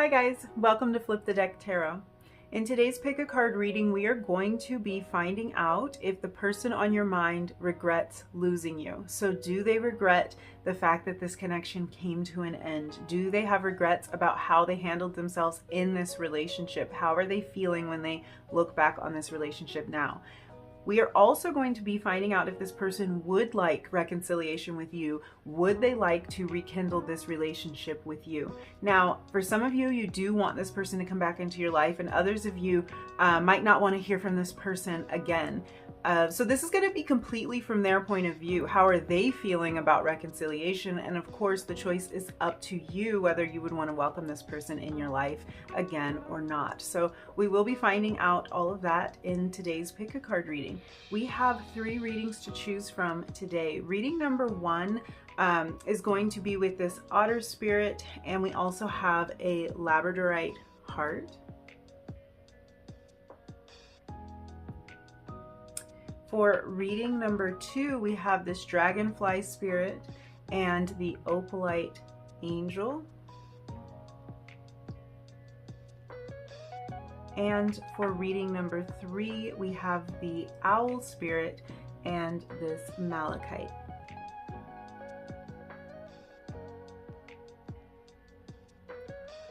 Hi guys, welcome to Flip the Deck Tarot. In today's pick a card reading, we are going to be finding out if the person on your mind regrets losing you. So do they regret the fact that this connection came to an end? Do they have regrets about how they handled themselves in this relationship? How are they feeling when they look back on this relationship now? We are also going to be finding out if this person would like reconciliation with you. Would they like to rekindle this relationship with you? Now, for some of you, you do want this person to come back into your life, and others of you might not want to hear from this person again. So this is going to be completely from their point of view. How are they feeling about reconciliation? And of course, the choice is up to you whether you would want to welcome this person in your life again or not. So we will be finding out all of that in today's pick a card reading. We have 3 readings to choose from today. Reading number 1 is going to be with this otter spirit, and we also have a labradorite heart. For reading number 2, we have this dragonfly spirit and the opalite angel. And for reading number 3, we have the owl spirit and this malachite.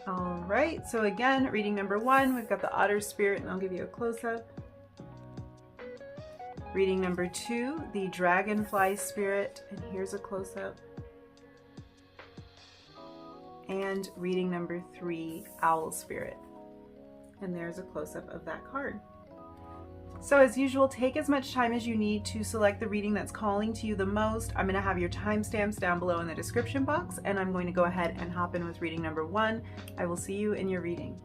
All right, so again, reading number 1, we've got the otter spirit, and I'll give you a close-up. Reading number 2, the dragonfly spirit, and here's a close-up. And reading number 3, owl spirit, and there's a close-up of that card. So as usual, take as much time as you need to select the reading that's calling to you the most. I'm going to have your timestamps down below in the description box, and I'm going to go ahead and hop in with reading number 1. I will see you in your reading.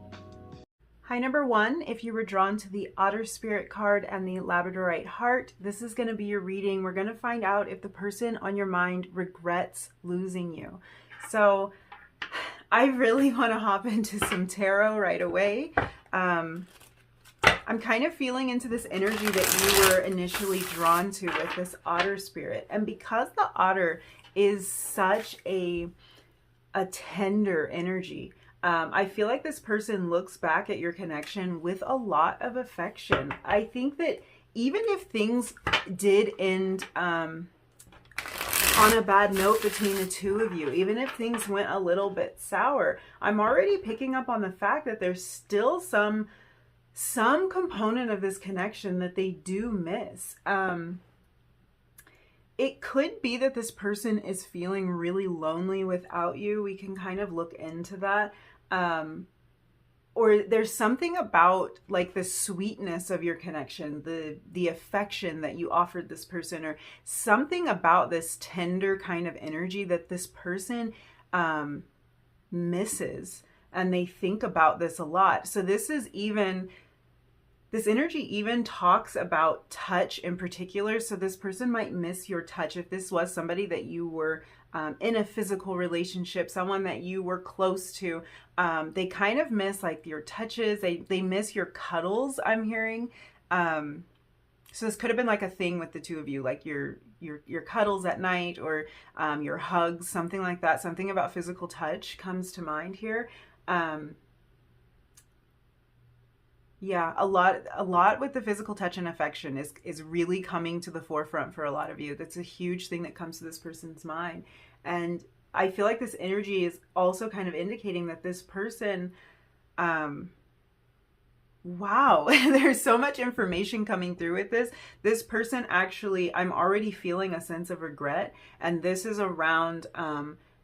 Hi, number 1, if you were drawn to the otter spirit card and the labradorite heart, this is going to be your reading. We're going to find out if the person on your mind regrets losing you. So I really want to hop into some tarot right away. I'm kind of feeling into this energy that you were initially drawn to with this otter spirit. And because the otter is such a tender energy, I feel like this person looks back at your connection with a lot of affection. I think that even if things did end on a bad note between the two of you, even if things went a little bit sour, I'm already picking up on the fact that there's still some component of this connection that they do miss. It could be that this person is feeling really lonely without you. We can kind of look into that. Or there's something about like the sweetness of your connection, the affection that you offered this person, or something about this tender kind of energy that this person misses, and they think about this a lot. So this energy even talks about touch in particular. So this person might miss your touch. If this was somebody that you were in a physical relationship, someone that you were close to, they kind of miss like your touches. They miss your cuddles, I'm hearing. So this could have been like a thing with the two of you, like your cuddles at night, or your hugs, something like that. Something about physical touch comes to mind here. Yeah, a lot with the physical touch and affection is really coming to the forefront for a lot of you. That's a huge thing that comes to this person's mind. And I feel like this energy is also kind of indicating that this person, wow, there's so much information coming through with this. This person actually, I'm already feeling a sense of regret. And this is around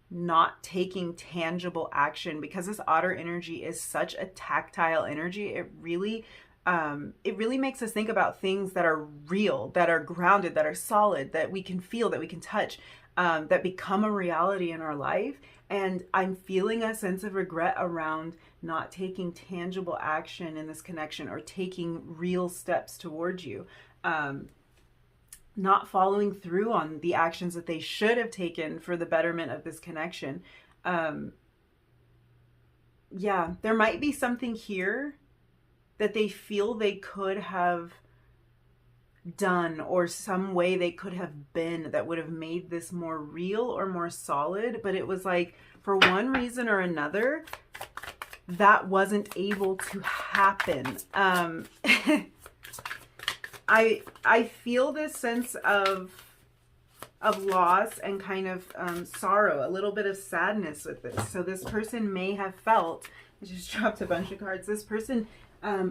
not taking tangible action, because this otter energy is such a tactile energy. It really makes us think about things that are real, that are grounded, that are solid, that we can feel, that we can touch, that become a reality in our life. And I'm feeling a sense of regret around not taking tangible action in this connection, or taking real steps towards you. Not following through on the actions that they should have taken for the betterment of this connection. Yeah, there might be something here that they feel they could have done, or some way they could have been that would have made this more real or more solid. But it was like, for one reason or another, that wasn't able to happen. I feel this sense of loss and kind of sorrow, a little bit of sadness with this. So this person may have felt, I just dropped a bunch of cards, this person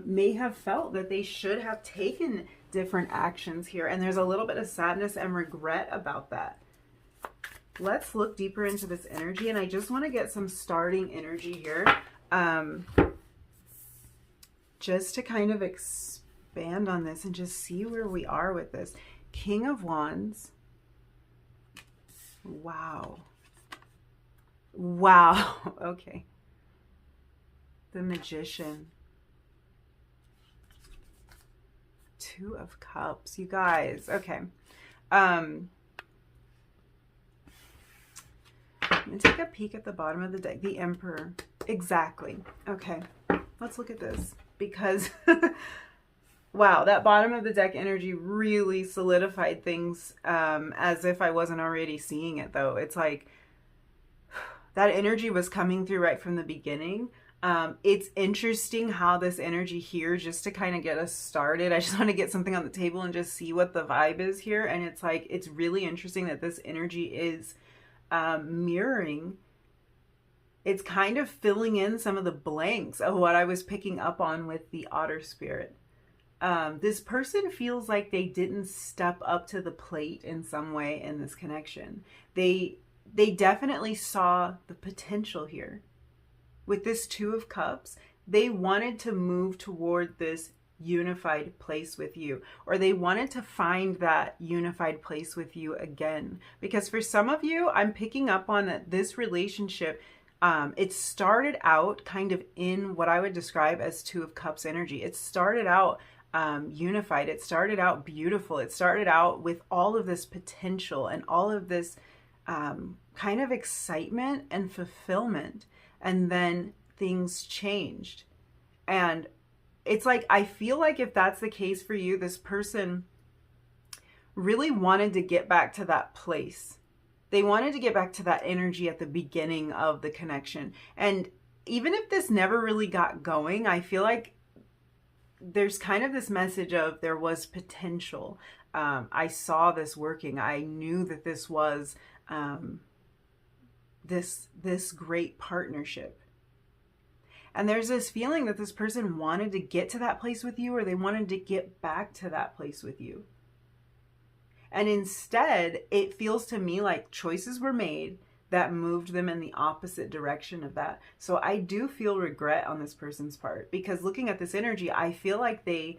may have felt that they should have taken different actions here. And there's a little bit of sadness and regret about that. Let's look deeper into this energy. And I just want to get some starting energy here. Just to kind of expand on this and just see where we are with this. King of Wands. Wow. Wow. Okay. The Magician. Two of Cups. You guys. Okay. Let me take a peek at the bottom of the deck. The Emperor. Exactly. Okay. Let's look at this. Because, wow, that bottom of the deck energy really solidified things as if I wasn't already seeing it, though. It's like that energy was coming through right from the beginning. It's interesting how this energy here, just to kind of get us started, I just want to get something on the table and just see what the vibe is here. And it's like, it's really interesting that this energy is mirroring. It's kind of filling in some of the blanks of what I was picking up on with the Otter Spirit. This person feels like they didn't step up to the plate in some way in this connection. They definitely saw the potential here. With this Two of Cups, they wanted to move toward this unified place with you, or they wanted to find that unified place with you again. Because for some of you, I'm picking up on that this relationship, it started out kind of in what I would describe as Two of Cups energy. It started out unified. It started out beautiful. It started out with all of this potential and all of this kind of excitement and fulfillment. And then things changed. And it's like, I feel like if that's the case for you, this person really wanted to get back to that place. They wanted to get back to that energy at the beginning of the connection. And even if this never really got going, I feel like there's kind of this message of there was potential. I saw this working. I knew that this was this great partnership. And there's this feeling that this person wanted to get to that place with you, or they wanted to get back to that place with you. And instead, it feels to me like choices were made that moved them in the opposite direction of that. So I do feel regret on this person's part, because looking at this energy, I feel like this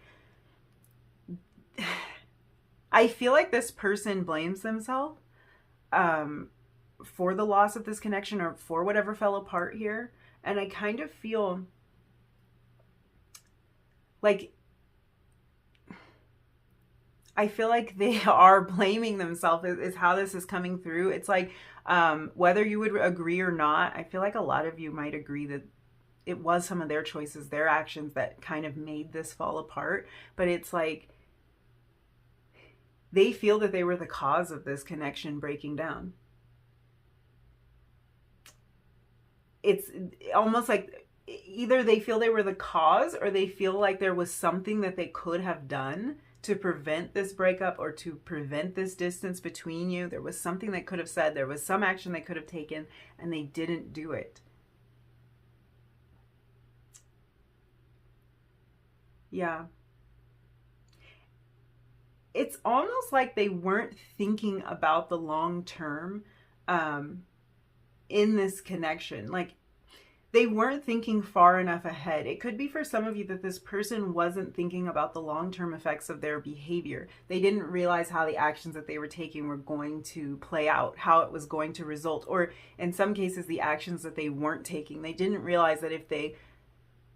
person blames themselves for the loss of this connection, or for whatever fell apart here. And I kind of feel like they are blaming themselves is how this is coming through. It's like, whether you would agree or not, I feel like a lot of you might agree that it was some of their choices, their actions that kind of made this fall apart. But it's like, they feel that they were the cause of this connection breaking down. It's almost like either they feel they were the cause, or they feel like there was something that they could have done to prevent this breakup, or to prevent this distance between you. There was something they could have said. There was some action they could have taken, and they didn't do it. Yeah. It's almost like they weren't thinking about the long term in this connection. Like, they weren't thinking far enough ahead. It could be for some of you that this person wasn't thinking about the long-term effects of their behavior. They didn't realize how the actions that they were taking were going to play out, how it was going to result, or in some cases, the actions that they weren't taking. They didn't realize that if they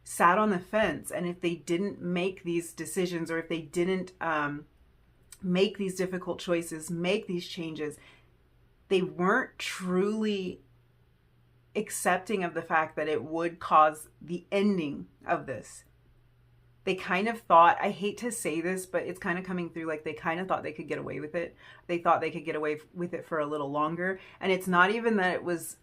sat on the fence, and if they didn't make these decisions, or if they didn't make these difficult choices, make these changes, they weren't truly accepting of the fact that it would cause the ending of this. They kind of thought, I hate to say this, but it's kind of coming through, like they kind of thought they could get away with it. They thought they could get away with it for a little longer. And it's not even that it was,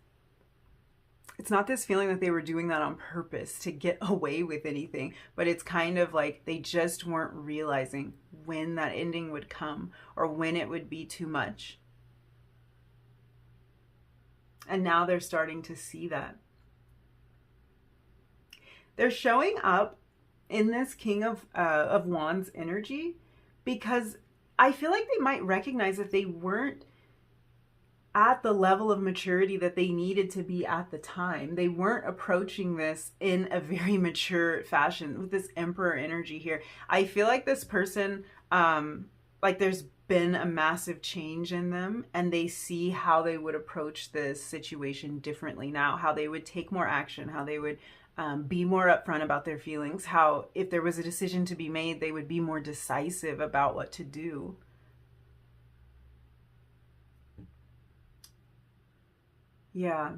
it's not this feeling that they were doing that on purpose to get away with anything, but it's kind of like they just weren't realizing when that ending would come or when it would be too much. And now they're starting to see that. They're showing up in this King of Wands energy because I feel like they might recognize that they weren't at the level of maturity that they needed to be at the time. They weren't approaching this in a very mature fashion with this Emperor energy here. I feel like this person, like there's been a massive change in them, and they see how they would approach this situation differently now, how they would take more action, how they would be more upfront about their feelings, how if there was a decision to be made, they would be more decisive about what to do. Yeah,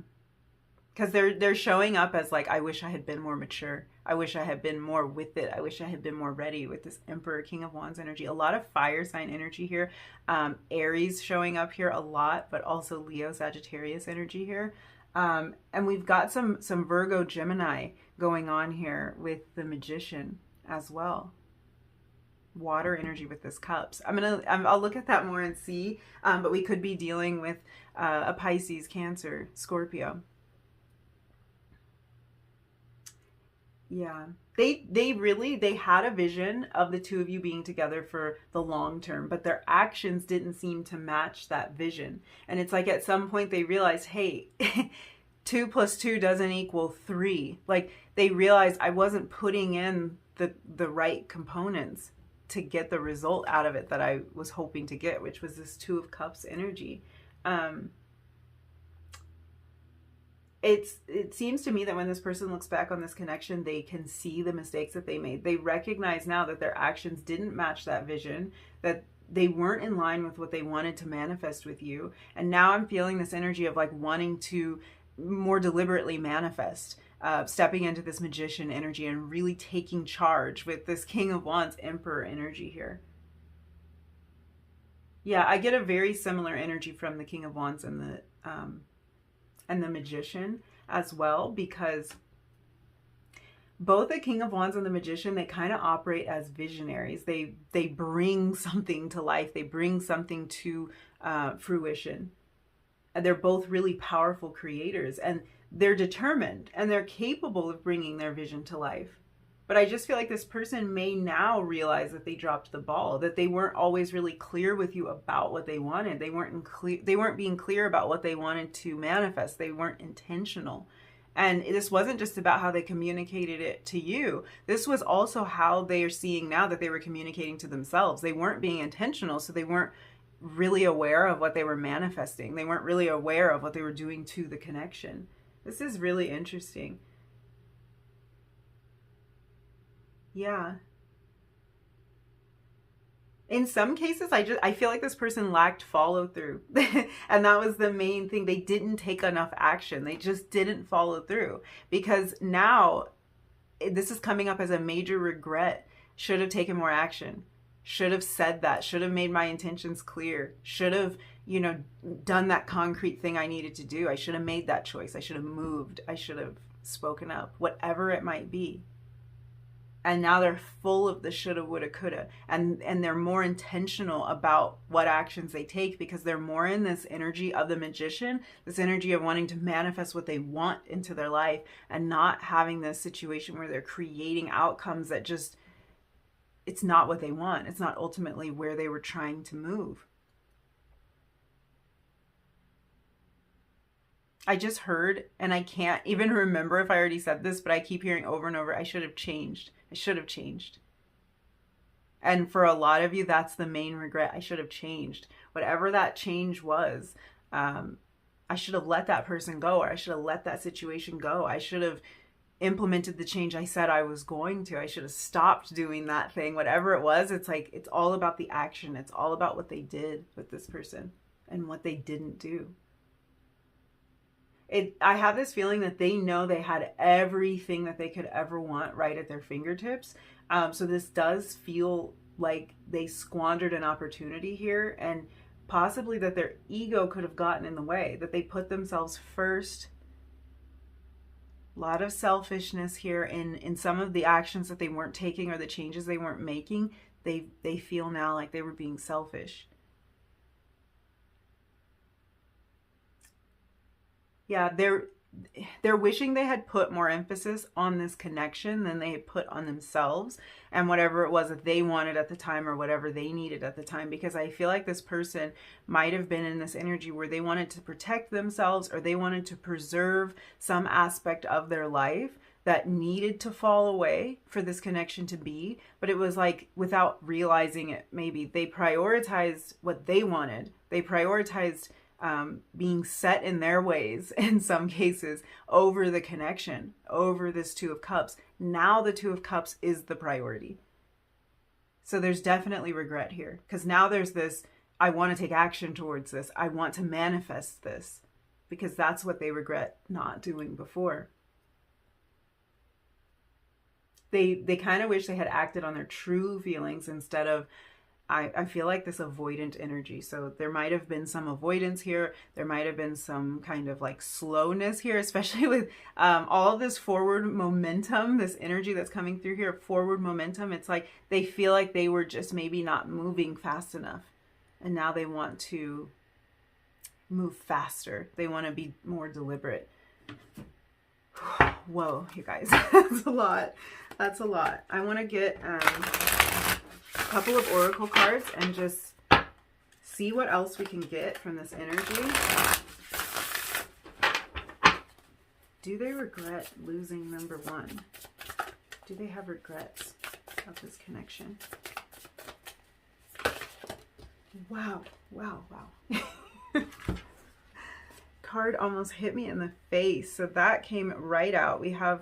because they're showing up as like, I wish I had been more mature. I wish I had been more with it. I wish I had been more ready with this Emperor, King of Wands energy. A lot of fire sign energy here. Aries showing up here a lot, but also Leo, Sagittarius energy here. And we've got some Virgo, Gemini going on here with the Magician as well. Water energy with this Cups. I'll look at that more and see, but we could be dealing with a Pisces, Cancer, Scorpio. Yeah, they had a vision of the two of you being together for the long term, but their actions didn't seem to match that vision. And it's like at some point they realized, hey, 2 + 2 doesn't equal 3. Like they realized I wasn't putting in the right components to get the result out of it that I was hoping to get, which was this 2 of Cups energy. It seems to me that when this person looks back on this connection, they can see the mistakes that they made. They recognize now that their actions didn't match that vision, that they weren't in line with what they wanted to manifest with you. And now I'm feeling this energy of like wanting to more deliberately manifest, stepping into this Magician energy and really taking charge with this King of Wands, Emperor energy here. Yeah, I get a very similar energy from the King of Wands and the Magician as well, because both the King of Wands and the Magician, they kind of operate as visionaries. They bring something to life. They bring something to fruition. And they're both really powerful creators, and they're determined and they're capable of bringing their vision to life. But I just feel like this person may now realize that they dropped the ball, that they weren't always really clear with you about what they wanted. They weren't being clear about what they wanted to manifest. They weren't intentional. And this wasn't just about how they communicated it to you. This was also how they are seeing now that they were communicating to themselves. They weren't being intentional, so they weren't really aware of what they were manifesting. They weren't really aware of what they were doing to the connection. This is really interesting. Yeah. In some cases, I feel like this person lacked follow through. And that was the main thing. They didn't take enough action. They just didn't follow through, because now this is coming up as a major regret. Should have taken more action. Should have said that. Should have made my intentions clear. Should have, done that concrete thing I needed to do. I should have made that choice. I should have moved. I should have spoken up, whatever it might be. And now they're full of the shoulda, woulda, coulda. And they're more intentional about what actions they take, because they're more in this energy of the Magician, this energy of wanting to manifest what they want into their life, and not having this situation where they're creating outcomes that just, it's not what they want. It's not ultimately where they were trying to move. I just heard, and I can't even remember if I already said this, but I keep hearing over and over, I should have changed. I should have changed. And for a lot of you, that's the main regret. I should have changed. Whatever that change was, I should have let that person go, or I should have let that situation go. I should have implemented the change I said I was going to. I should have stopped doing that thing. Whatever it was, it's like, it's all about the action. It's all about what they did with this person and what they didn't do. I have this feeling that they know they had everything that they could ever want right at their fingertips. So this does feel like they squandered an opportunity here, and possibly that their ego could have gotten in the way, that they put themselves first A lot of selfishness here in some of the actions that they weren't taking or the changes they weren't making. They feel now like they were being selfish. Yeah, they're wishing they had put more emphasis on this connection than they had put on themselves and whatever it was that they wanted at the time or whatever they needed at the time. Because I feel like this person might have been in this energy where they wanted to protect themselves or they wanted to preserve some aspect of their life that needed to fall away for this connection to be. But it was like, without realizing it, maybe they prioritized what they wanted. They prioritized being set in their ways in some cases over the connection, over this Two of Cups. Now the Two of Cups is the priority. So there's definitely regret here, because now there's this, I want to take action towards this. I want to manifest this, because that's what they regret not doing before. They kind of wish they had acted on their true feelings instead of, I feel like, this avoidant energy. So there might have been some avoidance here. There might have been some kind of like slowness here, especially with all of this forward momentum, this energy that's coming through here, forward momentum. It's like they feel like they were just maybe not moving fast enough. And now they want to move faster. They want to be more deliberate. Whoa, you guys, that's a lot. That's a lot. I want to get a couple of oracle cards and just see what else we can get from this energy. Do they regret losing number one? Do they have regrets of this connection? Wow, wow, wow. Card almost hit me in the face. So that came right out. We have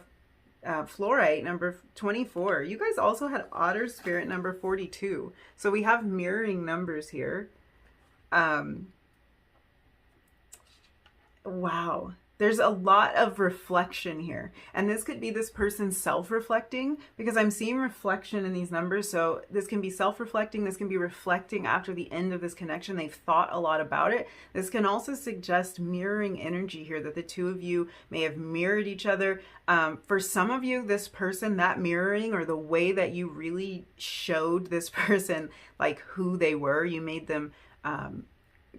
fluorite number 24. You guys also had otter spirit number 42. So we have mirroring numbers here. Wow. There's a lot of reflection here. And this could be this person self-reflecting, because I'm seeing reflection in these numbers. So this can be self-reflecting. This can be reflecting after the end of this connection. They've thought a lot about it. This can also suggest mirroring energy here, that the two of you may have mirrored each other. For some of you, this person, that mirroring, or the way that you really showed this person like who they were, you made them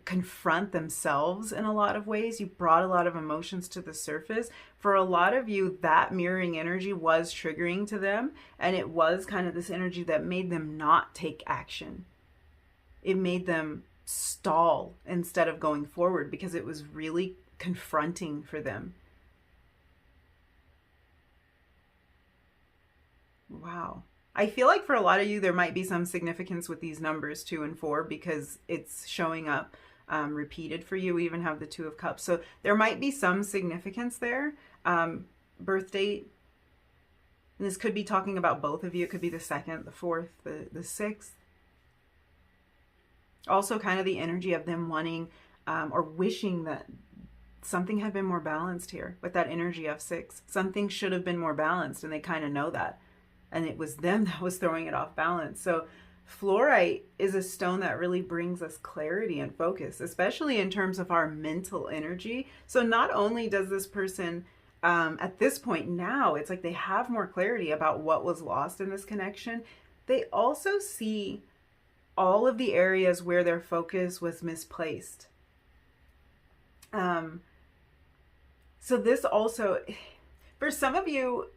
confront themselves in a lot of ways. You brought a lot of emotions to the surface. For a lot of you, that mirroring energy was triggering to them, and it was kind of this energy that made them not take action. It made them stall instead of going forward, because it was really confronting for them. Wow. I feel like for a lot of you, there might be some significance with these numbers 2 and 4, because it's showing up repeated for you. We even have the Two of Cups. So there might be some significance there. Birth date. And this could be talking about both of you. It could be the 2nd, the 4th, the 6th. Also kind of the energy of them wanting or wishing that something had been more balanced here with that energy of 6. Something should have been more balanced, and they kind of know that. And it was them that was throwing it off balance. So fluorite is a stone that really brings us clarity and focus, especially in terms of our mental energy. So not only does this person, at this point now, it's like they have more clarity about what was lost in this connection. They also see all of the areas where their focus was misplaced. So this also, for some of you,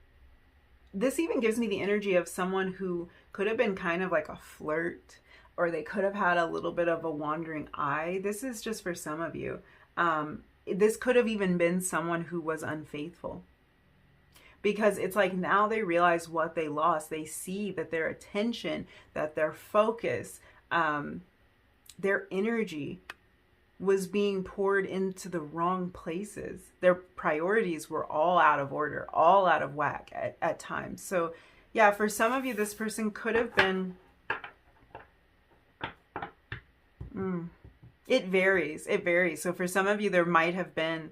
this even gives me the energy of someone who could have been kind of like a flirt, or they could have had a little bit of a wandering eye. This is just for some of you. This could have even been someone who was unfaithful, because it's like now they realize what they lost. They see that their attention, that their focus, their energy was being poured into the wrong places. Their priorities were all out of order, all out of whack at times. So yeah, for some of you, this person could have been, it varies. It varies. So for some of you, there might have been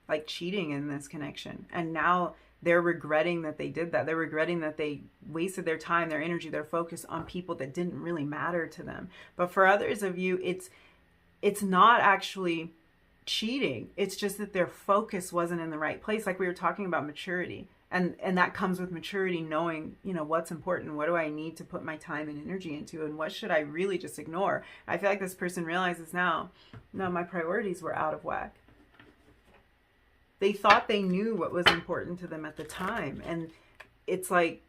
like cheating in this connection. And now they're regretting that they did that. They're regretting that they wasted their time, their energy, their focus on people that didn't really matter to them. But for others of you, it's not actually cheating. It's just that their focus wasn't in the right place. Like we were talking about maturity. And that comes with maturity, knowing, you know, what's important. What do I need to put my time and energy into? And what should I really just ignore? I feel like this person realizes now, no, my priorities were out of whack. They thought they knew what was important to them at the time. And it's like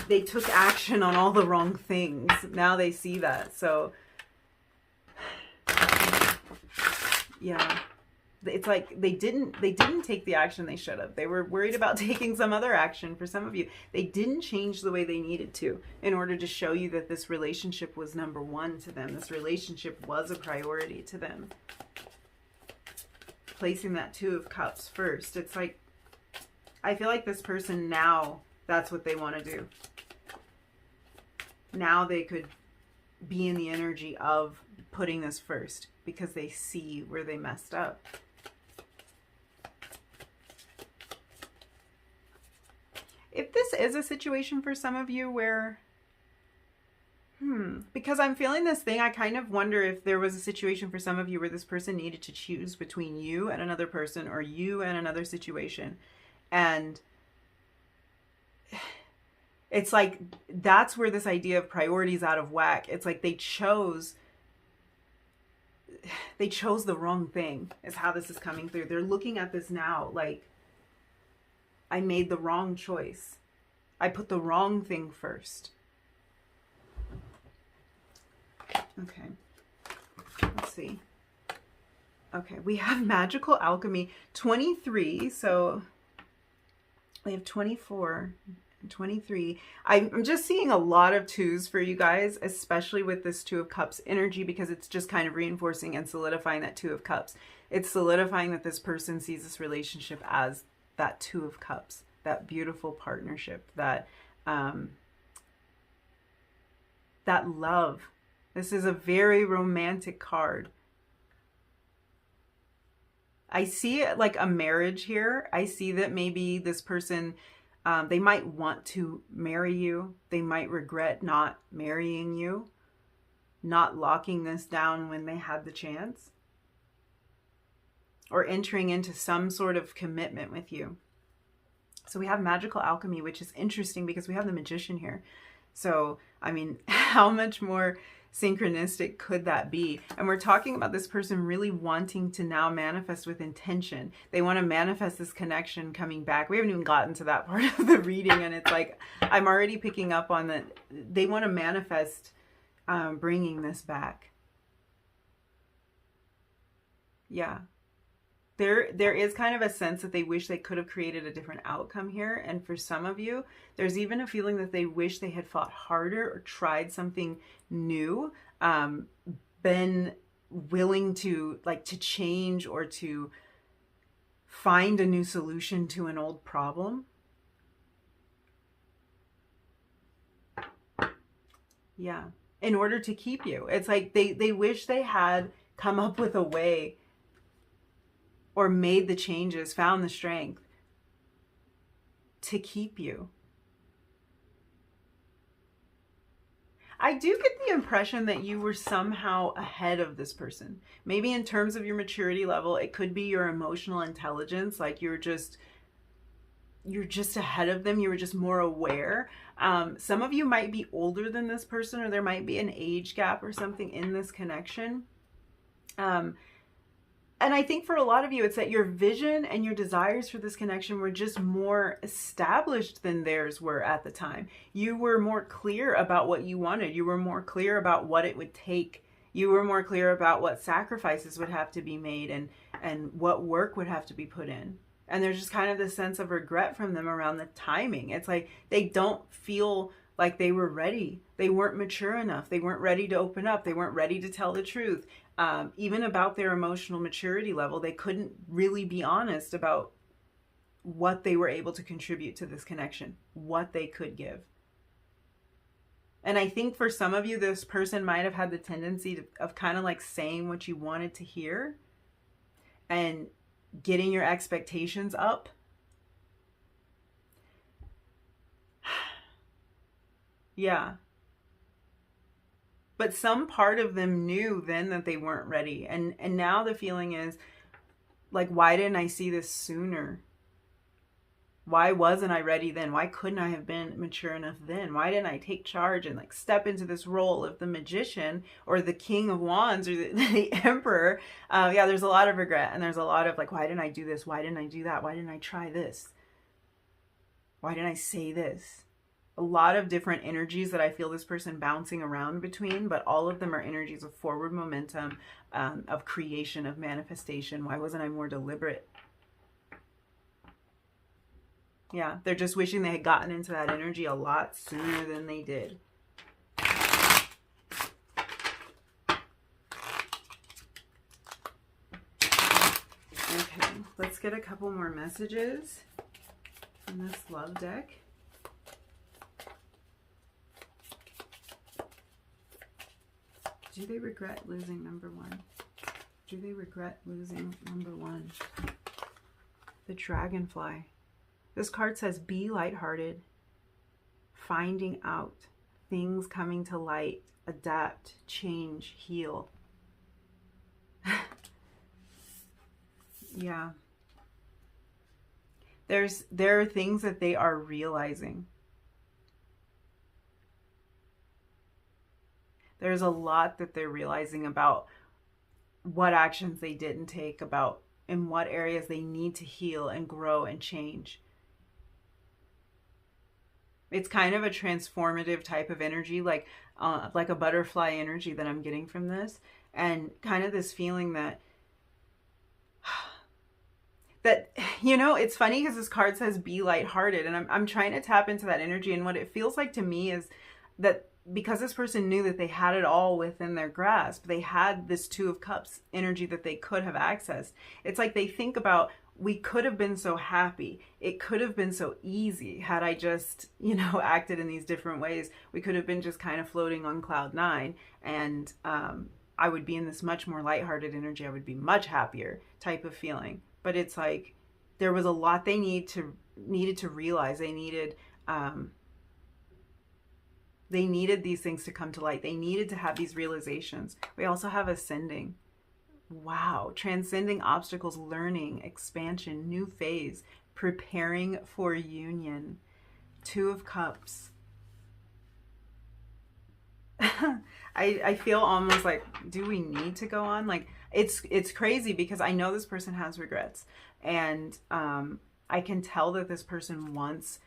they took action on all the wrong things. Now they see that. So, yeah. It's like they didn't take the action they should have. They were worried about taking some other action. For some of you, they didn't change the way they needed to in order to show you that this relationship was number one to them. This relationship was a priority to them. Placing that Two of Cups first. It's like, I feel like this person now, that's what they want to do. Now they could be in the energy of putting this first because they see where they messed up. If this is a situation for some of you where, because I'm feeling this thing, I kind of wonder if there was a situation for some of you where this person needed to choose between you and another person or you and another situation. And it's like, that's where this idea of priorities out of whack. It's like they chose the wrong thing is how this is coming through. They're looking at this now like, I made the wrong choice. I put the wrong thing first. Okay. Let's see. Okay, we have magical alchemy 23. So we have 24 and 23. I'm just seeing a lot of twos for you guys, especially with this Two of Cups energy, because it's just kind of reinforcing and solidifying that Two of Cups. It's solidifying that this person sees this relationship as that Two of Cups, that beautiful partnership, that that love. This is a very romantic card. I see it like a marriage here. I see that maybe this person, they might want to marry you. They might regret not marrying you, not locking this down when they had the chance, or entering into some sort of commitment with you. So we have magical alchemy, which is interesting because we have the Magician here. So, I mean, how much more synchronistic could that be? And we're talking about this person really wanting to now manifest with intention. They want to manifest this connection coming back. We haven't even gotten to that part of the reading, and it's like, I'm already picking up on that. They want to manifest bringing this back. Yeah. There is kind of a sense that they wish they could have created a different outcome here. And for some of you, there's even a feeling that they wish they had fought harder or tried something new, been willing to change or to find a new solution to an old problem. Yeah. In order to keep you. It's like they wish they had come up with a way or made the changes, found the strength to keep you. I do get the impression that you were somehow ahead of this person. Maybe in terms of your maturity level, it could be your emotional intelligence. Like you're just ahead of them. You were just more aware. Some of you might be older than this person, or there might be an age gap or something in this connection. And I think for a lot of you, it's that your vision and your desires for this connection were just more established than theirs were at the time. You were more clear about what you wanted. You were more clear about what it would take. You were more clear about what sacrifices would have to be made and what work would have to be put in. And there's just kind of this sense of regret from them around the timing. It's like they don't feel like they were ready. They weren't mature enough. They weren't ready to open up. They weren't ready to tell the truth. Even about their emotional maturity level, they couldn't really be honest about what they were able to contribute to this connection, what they could give. And I think for some of you, this person might have had the tendency of kind of like saying what you wanted to hear and getting your expectations up. Yeah. But some part of them knew then that they weren't ready. And now the feeling is like, why didn't I see this sooner? Why wasn't I ready then? Why couldn't I have been mature enough then? Why didn't I take charge and like step into this role of the magician or the king of wands or the emperor? Yeah, there's a lot of regret, and there's a lot of like, why didn't I do this? Why didn't I do that? Why didn't I try this? Why didn't I say this? A lot of different energies that I feel this person bouncing around between, but all of them are energies of forward momentum, of creation, of manifestation. Why wasn't I more deliberate? Yeah, they're just wishing they had gotten into that energy a lot sooner than they did. Okay, let's get a couple more messages in this love deck. Do they regret losing number one? Do they regret losing number one? The dragonfly. This card says, be lighthearted, finding out, things coming to light, adapt, change, heal. Yeah. There are things that they are realizing. There's a lot that they're realizing about what actions they didn't take, about in what areas they need to heal and grow and change. It's kind of a transformative type of energy, like a butterfly energy that I'm getting from this, and kind of this feeling that you know, it's funny because this card says be lighthearted, and I'm trying to tap into that energy, and what it feels like to me is that because this person knew that they had it all within their grasp, they had this Two of Cups energy that they could have accessed. It's like they think about, we could have been so happy. It could have been so easy had I just, you know, acted in these different ways. We could have been just kind of floating on cloud nine, and I would be in this much more lighthearted energy. I would be much happier type of feeling. But it's like there was a lot they needed to realize. They needed these things to come to light. They needed to have these realizations. We also have ascending. Wow. Transcending obstacles, learning, expansion, new phase, preparing for union. Two of Cups. I feel almost like, do we need to go on? Like, it's crazy because I know this person has regrets, and I can tell that this person wants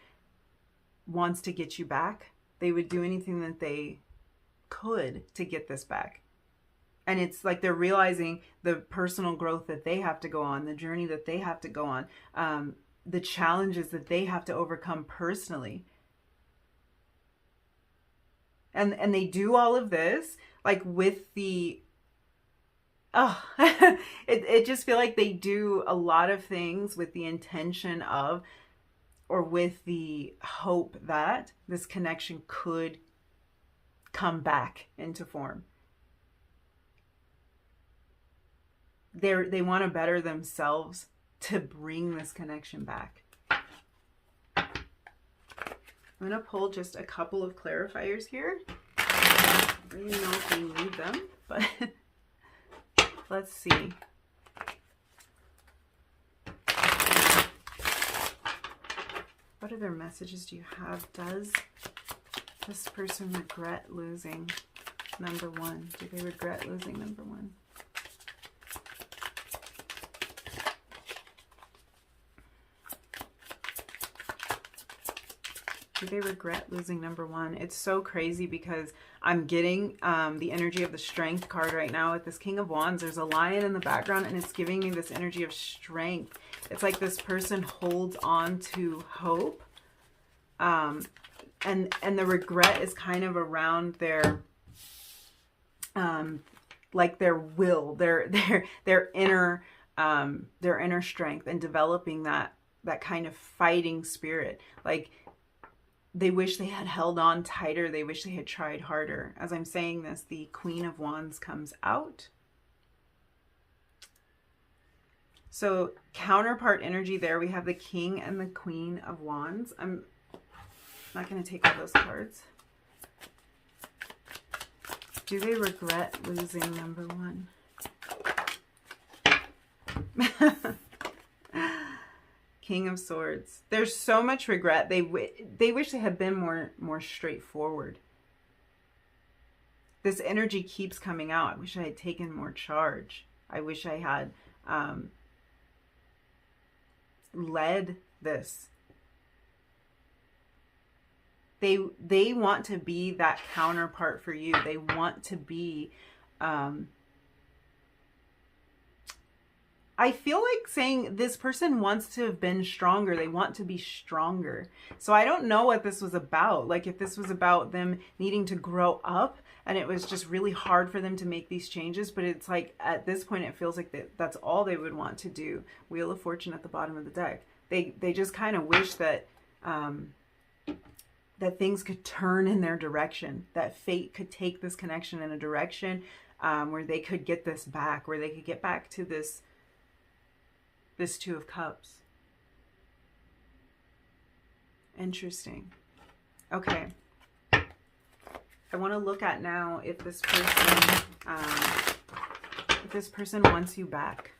to get you back. They would do anything that they could to get this back. And it's like they're realizing the personal growth that they have to go on, the journey that they have to go on, the challenges that they have to overcome personally. And they do all of this like with the it just feel like they do a lot of things with the intention of, or with the hope that this connection could come back into form. They want to better themselves to bring this connection back. I'm going to pull just a couple of clarifiers here. I don't even know if we need them, but let's see. What other messages do you have? Does this person regret losing number one? Do they regret losing number one? Do they regret losing number one? It's so crazy because I'm getting the energy of the Strength card right now with this King of Wands. There's a lion in the background, and it's giving me this energy of strength. It's like this person holds on to hope. And the regret is kind of around their like their will, their inner strength, and developing that kind of fighting spirit. Like, they wish they had held on tighter. They wish they had tried harder. As I'm saying this, the Queen of Wands comes out. So counterpart energy there. We have the King and the Queen of Wands. I'm not going to take all those cards. Do they regret losing number one? King of Swords. There's so much regret. They wish they had been more straightforward. This energy keeps coming out. I wish I had taken more charge. I wish I had led this. They want to be that counterpart for you. They want to be I feel like saying this person wants to have been stronger. They want to be stronger. So I don't know what this was about. Like if this was about them needing to grow up and it was just really hard for them to make these changes. But it's like at this point, it feels like that's all they would want to do. Wheel of Fortune at the bottom of the deck. They just kind of wish that that things could turn in their direction. That fate could take this connection in a direction where they could get this back. Where they could get back to this Two of Cups. Interesting. Okay. I want to look at now if this person wants you back.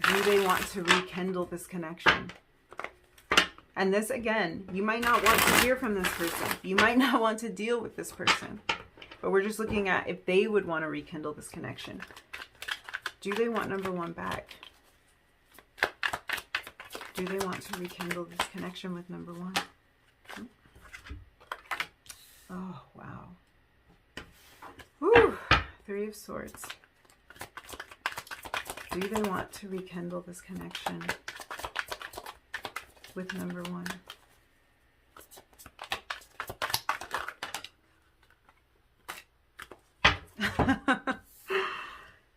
Do they want to rekindle this connection? And this, again, you might not want to hear from this person. You might not want to deal with this person. But we're just looking at if they would want to rekindle this connection. Do they want number one back? Do they want to rekindle this connection with number one? Oh, wow. Whew. Three of Swords. Do they want to rekindle this connection with number one?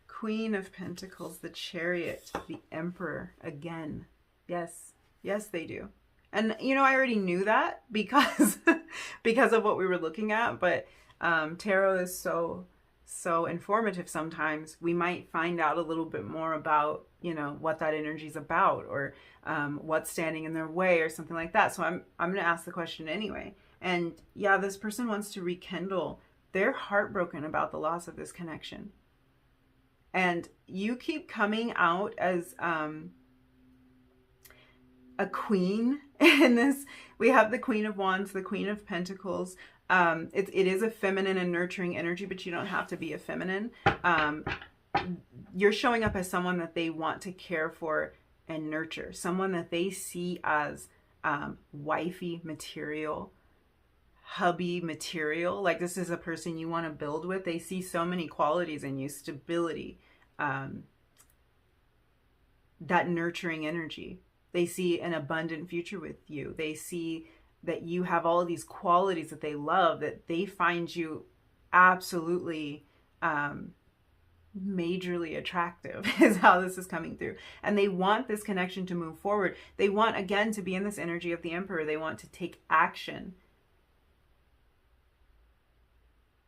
Queen of Pentacles, the Chariot, the Emperor again. Yes. Yes, they do. And, you know, I already knew that because of what we were looking at. But tarot is so informative sometimes. We might find out a little bit more about, you know, what that energy is about or what's standing in their way or something like that. So I'm going to ask the question anyway. And yeah, this person wants to rekindle. They're heartbroken about the loss of this connection. And you keep coming out as a queen in this. We have the Queen of Wands, the Queen of Pentacles. It is a feminine and nurturing energy, but you don't have to be a feminine. You're showing up as someone that they want to care for and nurture. Someone that they see as wifey material, hubby material. Like this is a person you want to build with. They see so many qualities in you. Stability, that nurturing energy. They see an abundant future with you. They see that you have all of these qualities that they love, that they find you absolutely majorly attractive is how this is coming through. And they want this connection to move forward. They want, again, to be in this energy of the Emperor. They want to take action.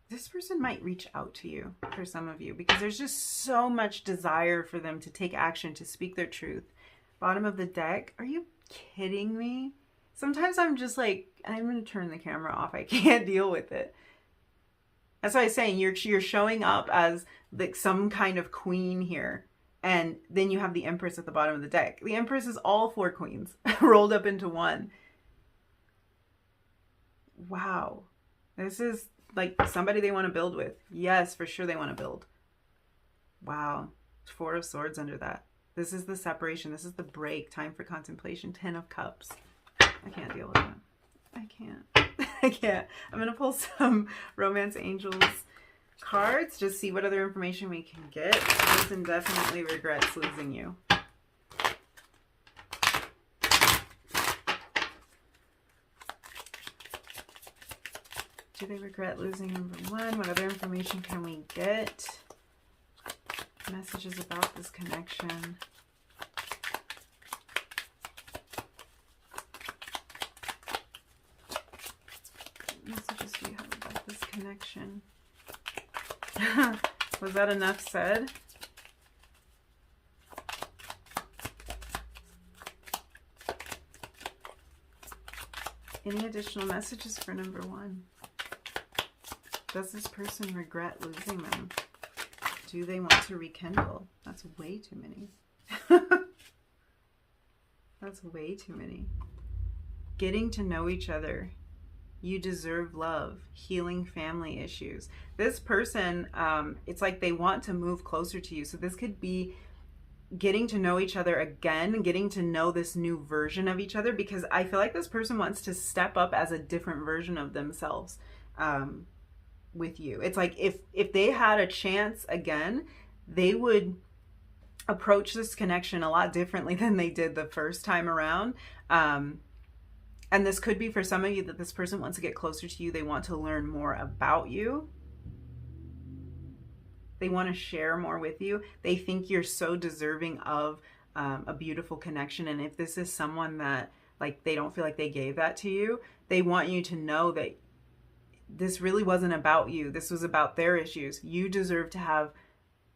This person might reach out to you for some of you because there's just so much desire for them to take action, to speak their truth. Bottom of the deck. Are you kidding me? Sometimes I'm just like, I'm going to turn the camera off. I can't deal with it. That's why I'm saying you're showing up as like some kind of queen here. And then you have the Empress at the bottom of the deck. The Empress is all four queens rolled up into one. Wow. This is like somebody they want to build with. Yes, for sure they want to build. Wow. Four of Swords under that. This is the separation. This is the break. Time for contemplation. 10 of Cups. I can't deal with that. I can't. I can't. I'm going to pull some Romance Angels cards. Just see what other information we can get. This person definitely regrets losing you. Do they regret losing number one? What other information can we get? Messages about this connection. Messages do you have about this connection? Was that enough said? Any additional messages for number one? Does this person regret losing them? Do they want to rekindle? That's way too many. That's way too many. Getting to know each other. You deserve love. Healing family issues. This person, it's like they want to move closer to you. So this could be getting to know each other again, getting to know this new version of each other, because I feel like this person wants to step up as a different version of themselves with you. It's like if they had a chance again, they would approach this connection a lot differently than they did the first time around. And this could be for some of you that this person wants to get closer to you. They want to learn more about you. They want to share more with you. They think you're so deserving of a beautiful connection. And if this is someone that, like, they don't feel like they gave that to you, they want you to know that this really wasn't about you. This was about their issues. You deserve to have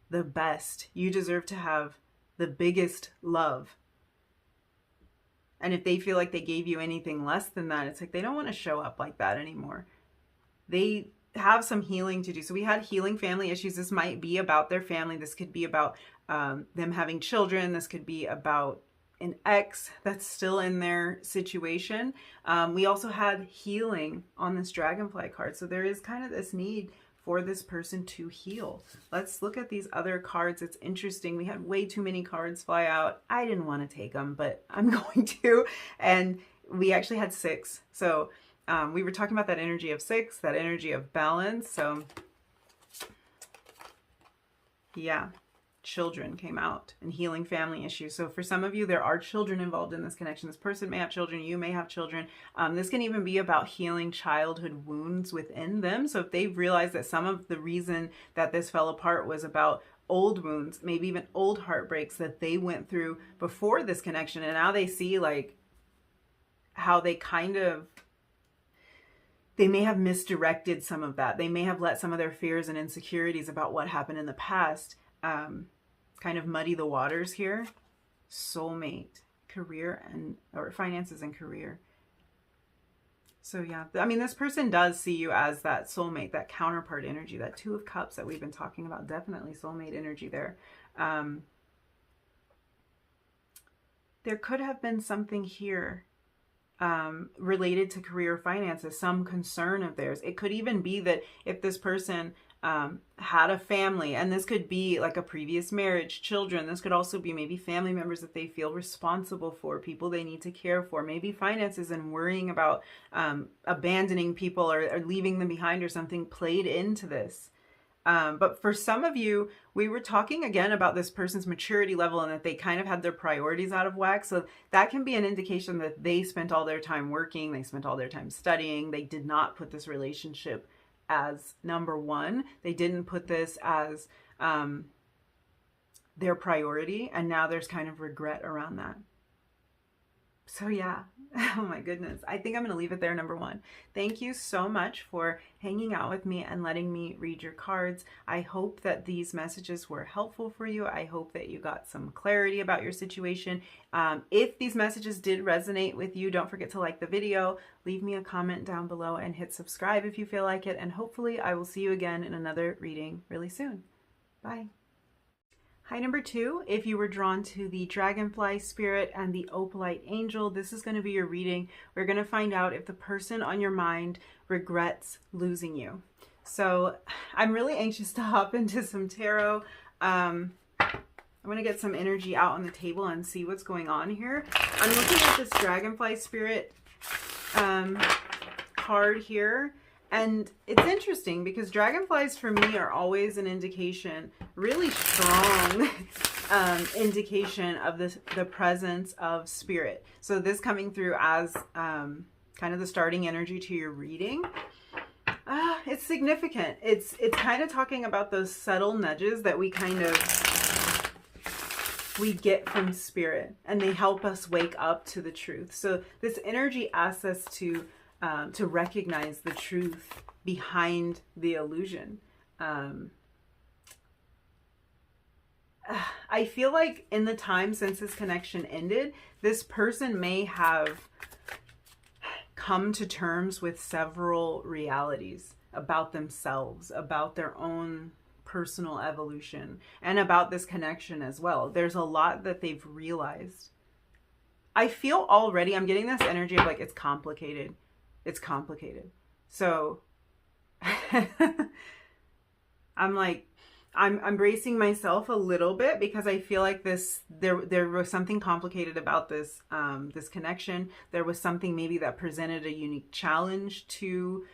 the best. You deserve to have the biggest love. And if they feel like they gave you anything less than that, it's like they don't want to show up like that anymore. They have some healing to do. So we had healing family issues. This might be about their family. This could be about them having children. This could be about an ex that's still in their situation. We also had healing on this dragonfly card. So there is kind of this need for this person to heal. Let's look at these other cards. It's interesting. We had way too many cards fly out. I didn't want to take them, but I'm going to. And we actually had 6. So we were talking about that energy of 6, that energy of balance. So yeah, children came out and healing family issues. So for some of you, there are children involved in this connection. This person may have children. You may have children. This can even be about healing childhood wounds within them. So if they've realized that some of the reason that this fell apart was about old wounds, maybe even old heartbreaks that they went through before this connection, and now they see like how they they may have misdirected some of that. They may have let some of their fears and insecurities about what happened in the past kind of muddy the waters here. Soulmate, career, or finances and career. So yeah, I mean, this person does see you as that soulmate, that counterpart energy, that 2 of Cups that we've been talking about. Definitely soulmate energy there. There could have been something here related to career or finances, some concern of theirs. It could even be that if this person had a family, and this could be like a previous marriage, children, this could also be maybe family members that they feel responsible for, people they need to care for, maybe finances and worrying about abandoning people or leaving them behind or something played into this. But for some of you, we were talking again about this person's maturity level and that they kind of had their priorities out of whack. So that can be an indication that they spent all their time working, they spent all their time studying, they did not put this relationship as number one. They didn't put this as their priority, and now there's kind of regret around that. So yeah, oh my goodness. I think I'm going to leave it there, number 1. Thank you so much for hanging out with me and letting me read your cards. I hope that these messages were helpful for you. I hope that you got some clarity about your situation. If these messages did resonate with you, don't forget to like the video, leave me a comment down below, and hit subscribe if you feel like it. And hopefully I will see you again in another reading really soon. Bye. Hi, number 2, if you were drawn to the Dragonfly Spirit and the Opalite Angel, this is going to be your reading. We're going to find out if the person on your mind regrets losing you. So I'm really anxious to hop into some tarot. I'm going to get some energy out on the table and see what's going on here. I'm looking at this Dragonfly Spirit card here. And it's interesting because dragonflies for me are always an indication, really strong indication of the presence of spirit. So this coming through as kind of the starting energy to your reading. It's significant. It's kind of talking about those subtle nudges that we get from spirit, and they help us wake up to the truth. So this energy asks us to recognize the truth behind the illusion. I feel like in the time since this connection ended, this person may have come to terms with several realities. about themselves, about their own personal evolution, and about this connection as well. There's a lot that they've realized. I feel already, I'm getting this energy of like, it's complicated. It's complicated. So I'm like, I'm bracing myself a little bit because I feel like there was something complicated about this this connection. There was something maybe that presented a unique challenge to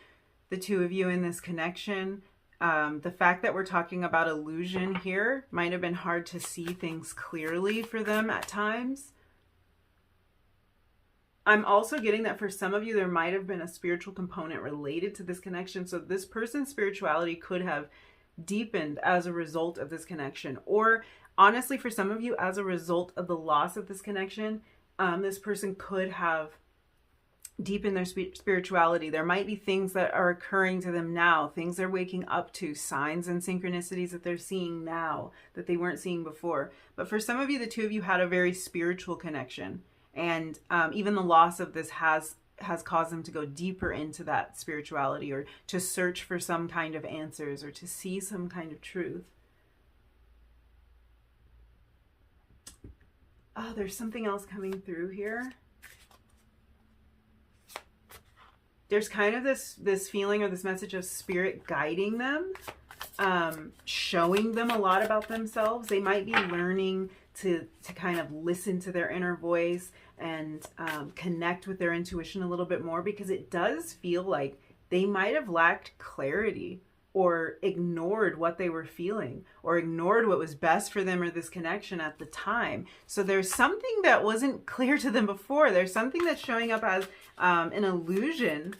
the two of you in this connection. The fact that we're talking about illusion here might have been hard to see things clearly for them at times. I'm also getting that for some of you, there might have been a spiritual component related to this connection. So this person's spirituality could have deepened as a result of this connection. Or honestly, for some of you, as a result of the loss of this connection, this person could have deepened their spirituality. There might be things that are occurring to them now, things they're waking up to, signs and synchronicities that they're seeing now that they weren't seeing before. But for some of you, the two of you had a very spiritual connection. And even the loss of this has caused them to go deeper into that spirituality, or to search for some kind of answers, or to see some kind of truth. Oh, there's something else coming through here. There's kind of this feeling or this message of spirit guiding them, showing them a lot about themselves. They might be learning to kind of listen to their inner voice and connect with their intuition a little bit more, because it does feel like they might have lacked clarity, or ignored what they were feeling, or ignored what was best for them or this connection at the time. So there's something that wasn't clear to them before. There's something that's showing up as an illusion.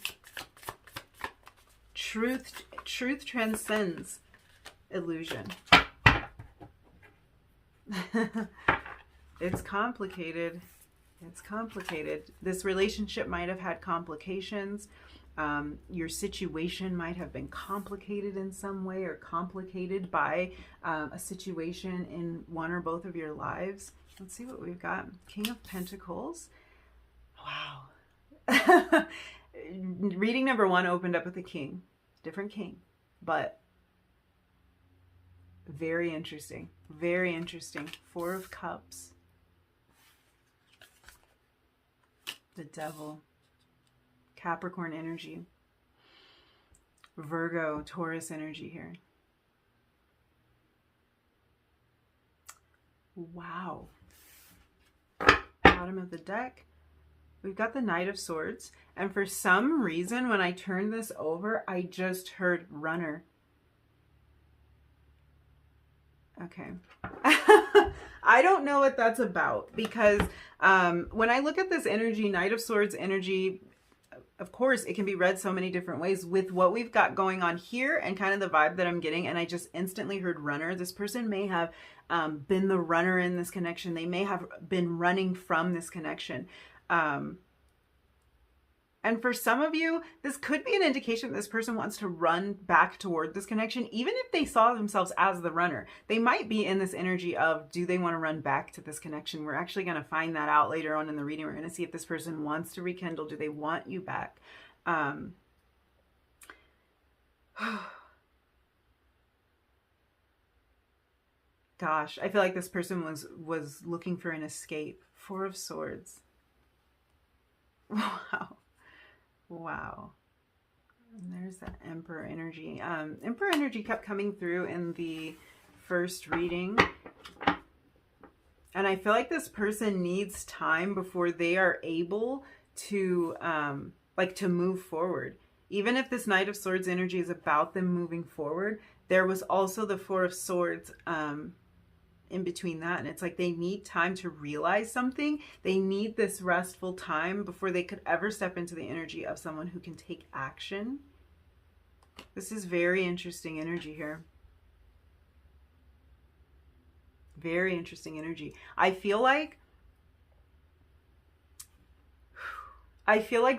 Truth transcends illusion. It's complicated. It's complicated. This relationship might have had complications. Your situation might have been complicated in some way, or complicated by a situation in one or both of your lives. Let's see what we've got. King of Pentacles. Wow. Reading number 1 opened up with a king. Different king, but very interesting. Very interesting. 4 of Cups. The Devil. Capricorn energy. Virgo, Taurus energy here. Wow. Bottom of the deck. We've got the Knight of Swords. And for some reason, when I turned this over, I just heard runner. Okay. I don't know what that's about, because when I look at this energy, Knight of Swords energy, of course, it can be read so many different ways with what we've got going on here and kind of the vibe that I'm getting. And I just instantly heard runner. This person may have been the runner in this connection. They may have been running from this connection. And for some of you, this could be an indication that this person wants to run back toward this connection, even if they saw themselves as the runner. They might be in this energy of, do they want to run back to this connection? We're actually going to find that out later on in the reading. We're going to see if this person wants to rekindle. Do they want you back? Gosh, I feel like this person was looking for an escape. 4 of Swords. Wow. Wow. And there's that Emperor energy. Emperor energy kept coming through in the first reading. And I feel like this person needs time before they are able to, to move forward. Even if this Knight of Swords energy is about them moving forward, there was also the 4 of Swords, in between that, and it's like they need time to realize something. They need this restful time before they could ever step into the energy of someone who can take action. This is very interesting energy here. Very interesting energy. I feel like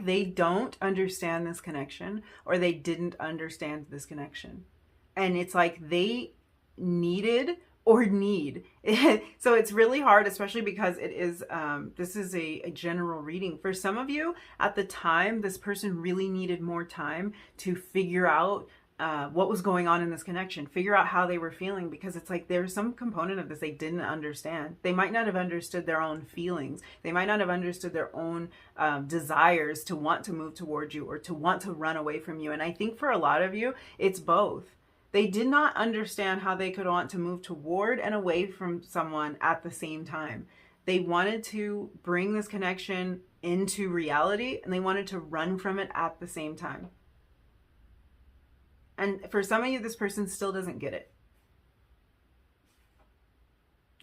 they don't understand this connection, or they didn't understand this connection. And it's like they needed, or need. So it's really hard, especially because it is, this is a general reading. For some of you, at the time, this person really needed more time to figure out what was going on in this connection, figure out how they were feeling, because it's like there's some component of this they didn't understand. They might not have understood their own feelings. They might not have understood their own desires to want to move towards you or to want to run away from you. And I think for a lot of you, it's both. They did not understand how they could want to move toward and away from someone at the same time. They wanted to bring this connection into reality, and they wanted to run from it at the same time. And for some of you, this person still doesn't get it.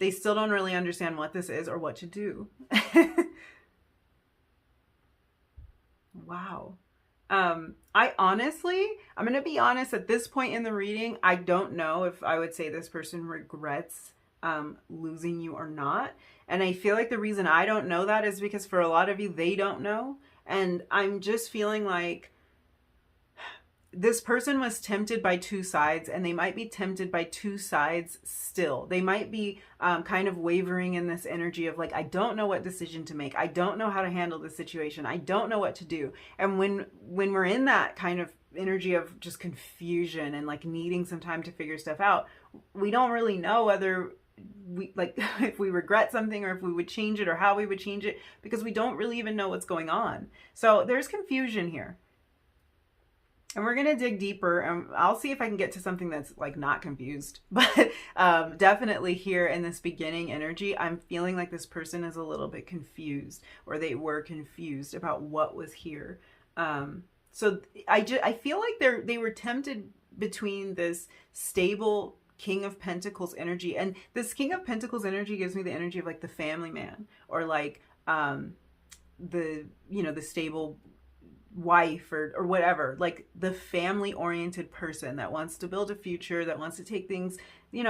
They still don't really understand what this is or what to do. Wow. I honestly, I'm going to be honest, at this point in the reading, I don't know if I would say this person regrets losing you or not. And I feel like the reason I don't know that is because for a lot of you, they don't know. And I'm just feeling like this person was tempted by two sides, and they might be tempted by two sides still. They might be kind of wavering in this energy of like, I don't know what decision to make. I don't know how to handle this situation. I don't know what to do. And when we're in that kind of energy of just confusion and like needing some time to figure stuff out, we don't really know whether we like if we regret something or if we would change it or how we would change it, because we don't really even know what's going on. So there's confusion here. And we're going to dig deeper, and I'll see if I can get to something that's like not confused. But definitely here in this beginning energy, I'm feeling like this person is a little bit confused, or they were confused about what was here. So I feel like they were tempted between this stable King of Pentacles energy. And this King of Pentacles energy gives me the energy of like the family man, or like the stable wife or whatever, like the family oriented person that wants to build a future, that wants to take things,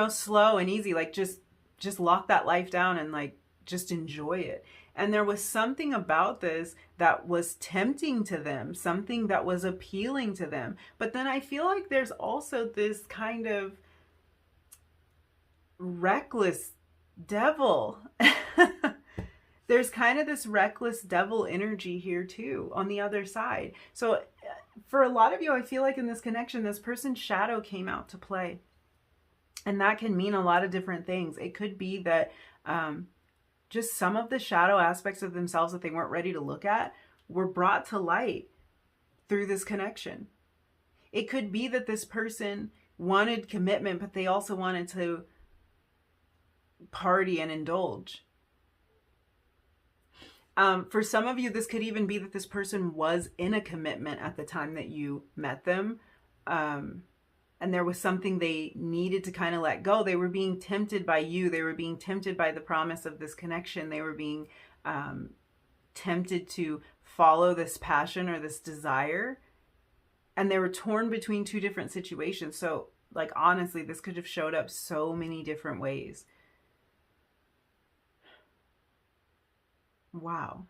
slow and easy, like just lock that life down and like just enjoy it. And there was something about this that was tempting to them, something that was appealing to them. But then I feel like there's also this kind of reckless devil. There's kind of this reckless devil energy here too on the other side. So for a lot of you, I feel like in this connection, this person's shadow came out to play. And that can mean a lot of different things. It could be that just some of the shadow aspects of themselves that they weren't ready to look at were brought to light through this connection. It could be that this person wanted commitment, but they also wanted to party and indulge. For some of you, this could even be that this person was in a commitment at the time that you met them. And there was something they needed to kind of let go. They were being tempted by you. They were being tempted by the promise of this connection. They were being tempted to follow this passion or this desire. And they were torn between two different situations. So, like, honestly, this could have showed up so many different ways. Wow.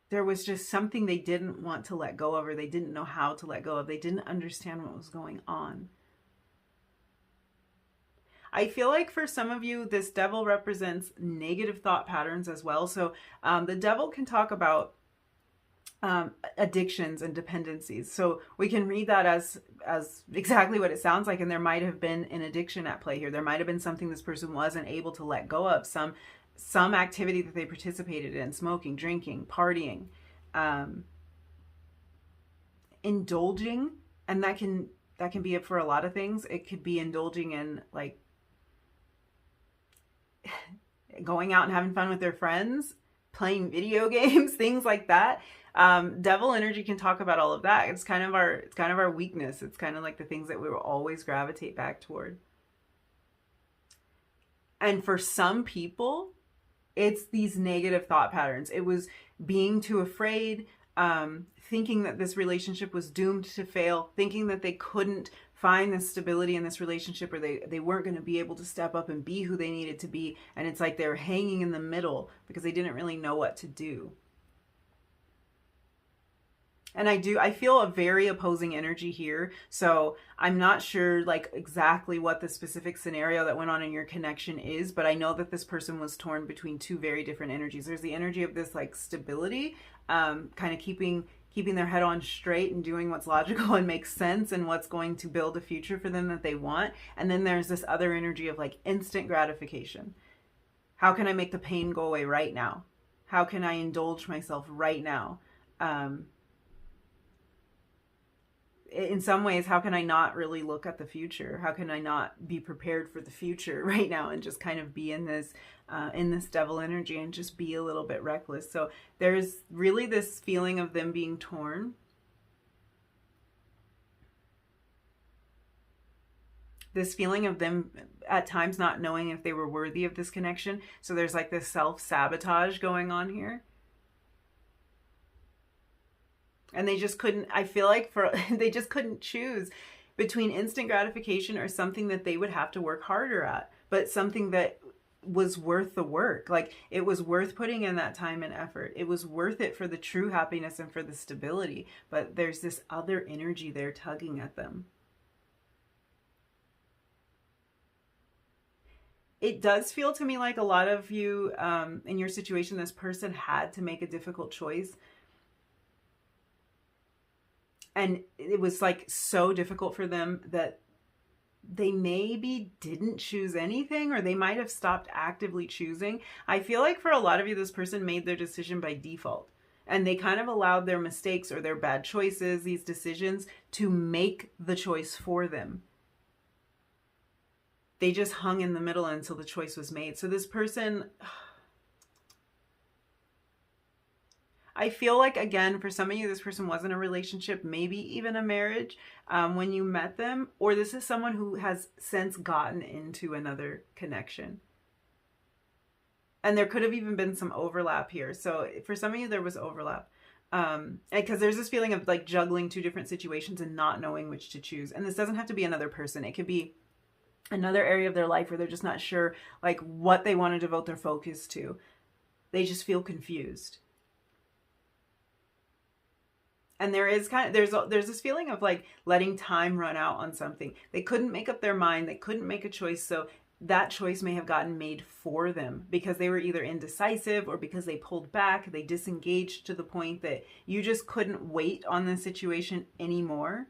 There was just something they didn't want to let go of, or they didn't know how to let go of. They didn't understand what was going on. I feel like for some of you, this devil represents negative thought patterns as well. So the devil can talk about addictions and dependencies. So we can read that as exactly what it sounds like. And there might have been an addiction at play here. There might have been something this person wasn't able to let go of, some activity that they participated in, smoking, drinking, partying, indulging. And that can be it for a lot of things. It could be indulging in like going out and having fun with their friends, playing video games, things like that. Devil energy can talk about all of that. It's kind of our weakness. It's kind of like the things that we will always gravitate back toward. And for some people, it's these negative thought patterns. It was being too afraid, thinking that this relationship was doomed to fail, thinking that they couldn't find this stability in this relationship, or they weren't going to be able to step up and be who they needed to be. And it's like they were hanging in the middle because they didn't really know what to do. And I feel a very opposing energy here. So I'm not sure like exactly what the specific scenario that went on in your connection is, but I know that this person was torn between two very different energies. There's the energy of this like stability, kind of keeping their head on straight and doing what's logical and makes sense and what's going to build a future for them that they want. And then there's this other energy of like instant gratification. How can I make the pain go away right now? How can I indulge myself right now? In some ways, how can I not really look at the future? How can I not be prepared for the future right now and just kind of be in this devil energy and just be a little bit reckless? So there's really this feeling of them being torn. This feeling of them at times not knowing if they were worthy of this connection. So there's like this self-sabotage going on here. And they just couldn't, I feel like they just couldn't choose between instant gratification or something that they would have to work harder at, but something that was worth the work. Like it was worth putting in that time and effort. It was worth it for the true happiness and for the stability. But there's this other energy there tugging at them. It does feel to me like a lot of you in your situation, this person had to make a difficult choice. And it was like so difficult for them that they maybe didn't choose anything, or they might have stopped actively choosing. I feel like for a lot of you, this person made their decision by default. And they kind of allowed their mistakes or their bad choices, these decisions, to make the choice for them. They just hung in the middle until the choice was made. So this person, I feel like, again, for some of you, this person was in a relationship, maybe even a marriage when you met them, or this is someone who has since gotten into another connection. And there could have even been some overlap here. So for some of you, there was overlap. Because there's this feeling of like juggling two different situations and not knowing which to choose. And this doesn't have to be another person. It could be another area of their life where they're just not sure like what they want to devote their focus to. They just feel confused. And there is there's this feeling of like letting time run out on something. They couldn't make up their mind. They couldn't make a choice. So that choice may have gotten made for them because they were either indecisive or because they pulled back. They disengaged to the point that you just couldn't wait on the situation anymore.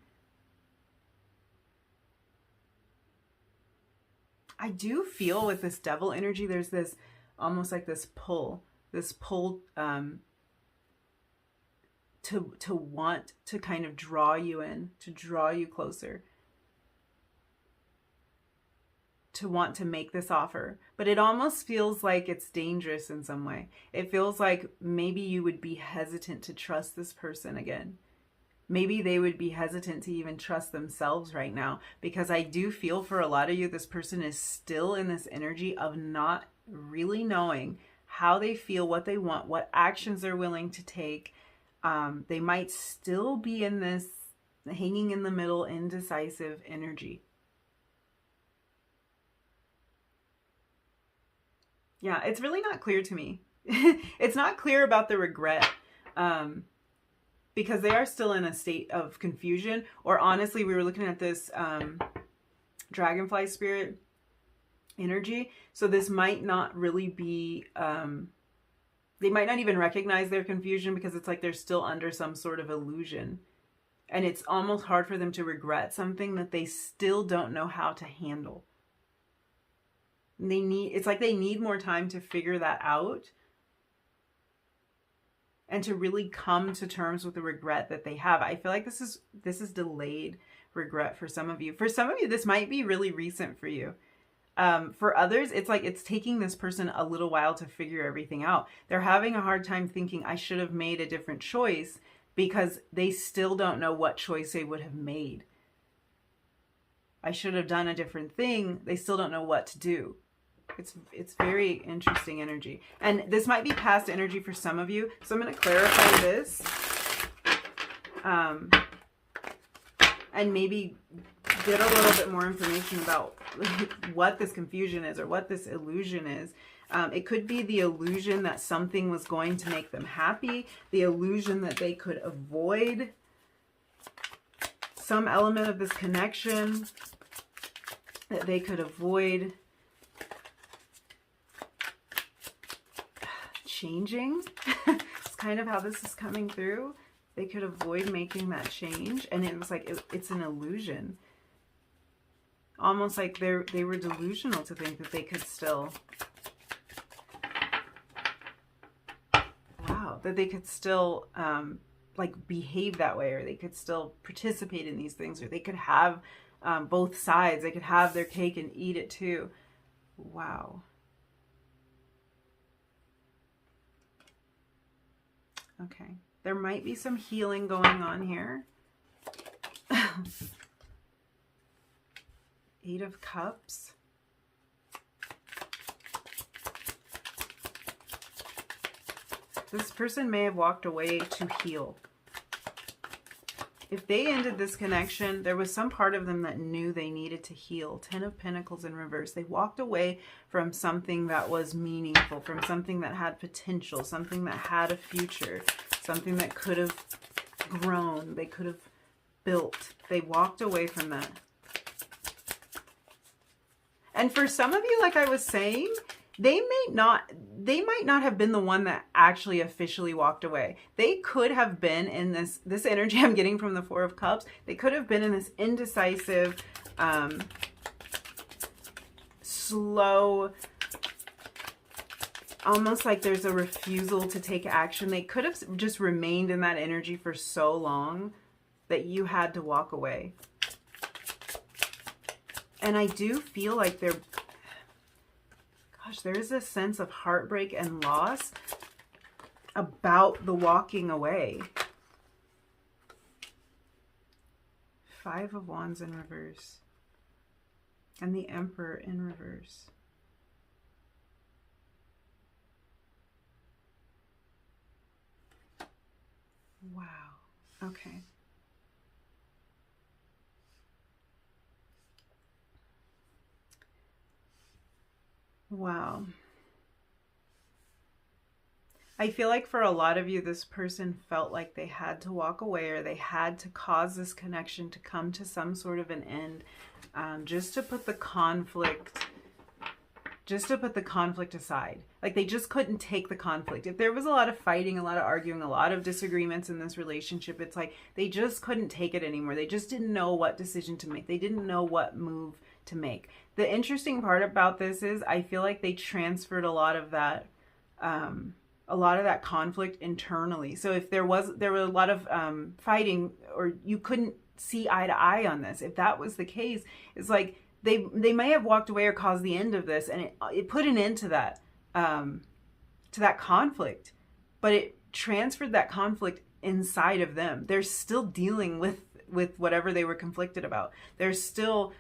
I do feel with this devil energy, there's this almost like this pull to want to kind of draw you in, to draw you closer, to want to make this offer. But it almost feels like it's dangerous in some way. It feels like maybe you would be hesitant to trust this person again. Maybe they would be hesitant to even trust themselves right now, because I do feel for a lot of you, this person is still in this energy of not really knowing how they feel, what they want, what actions they're willing to take. They might still be in this hanging in the middle, indecisive energy. Yeah, it's really not clear to me. It's not clear about the regret. Because they are still in a state of confusion. Or honestly, we were looking at this dragonfly spirit energy. So this might not really be, they might not even recognize their confusion because it's like they're still under some sort of illusion. And it's almost hard for them to regret something that they still don't know how to handle. It's like they need more time to figure that out. And to really come to terms with the regret that they have. I feel like this is delayed regret for some of you. For some of you, this might be really recent for you. For others, it's like it's taking this person a little while to figure everything out. They're having a hard time thinking, I should have made a different choice, because they still don't know what choice they would have made. I should have done a different thing. They still don't know what to do. It's very interesting energy. And this might be past energy for some of you. So I'm going to clarify this. And maybe get a little bit more information about what this confusion is or what this illusion is. It could be the illusion that something was going to make them happy, the illusion that they could avoid some element of this connection, that they could avoid changing. It's kind of how this is coming through. They could avoid making that change, and it was like it's an illusion. Almost like they were delusional to think that they could still, wow, that they could still like behave that way, or they could still participate in these things, or they could have both sides. They could have their cake and eat it too. Wow. Okay. There might be some healing going on here. 8 of Cups. This person may have walked away to heal. If they ended this connection, there was some part of them that knew they needed to heal. 10 of Pentacles in reverse. They walked away from something that was meaningful, from something that had potential, something that had a future, something that could have grown, they could have built. They walked away from that. And for some of you, like I was saying, they might not have been the one that actually officially walked away. They could have been in this energy I'm getting from the 4 of Cups. They could have been in this indecisive, slow, almost like there's a refusal to take action. They could have just remained in that energy for so long that you had to walk away. And I do feel like there is a sense of heartbreak and loss about the walking away. 5 of Wands in reverse. And the Emperor in reverse. Wow. Okay. Wow. I feel like for a lot of you, this person felt like they had to walk away, or they had to cause this connection to come to some sort of an end, just to put the conflict aside. Like they just couldn't take the conflict. If there was a lot of fighting, a lot of arguing, a lot of disagreements in this relationship, it's like they just couldn't take it anymore. They just didn't know what decision to make. They didn't know what move to make. The interesting part about this is I feel like they transferred a lot of that conflict internally. So if there were a lot of fighting, or you couldn't see eye to eye on this, if that was the case, it's like they may have walked away or caused the end of this, and it put an end to that conflict, but it transferred that conflict inside of them. They're still dealing with whatever they were conflicted about. They're still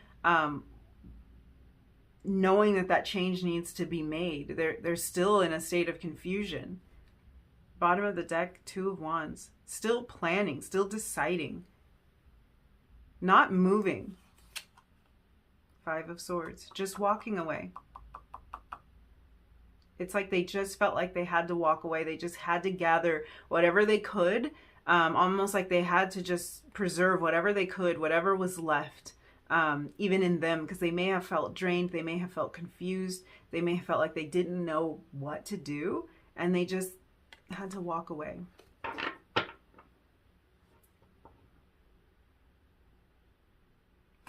knowing that change needs to be made. They're still in a state of confusion. Bottom of the deck, 2 of Wands. Still planning, still deciding. Not moving. 5 of Swords. Just walking away. It's like they just felt like they had to walk away. They just had to gather whatever they could. Almost like they had to just preserve whatever they could, whatever was left. Even in them, because they may have felt drained, they may have felt confused, they may have felt like they didn't know what to do, and they just had to walk away.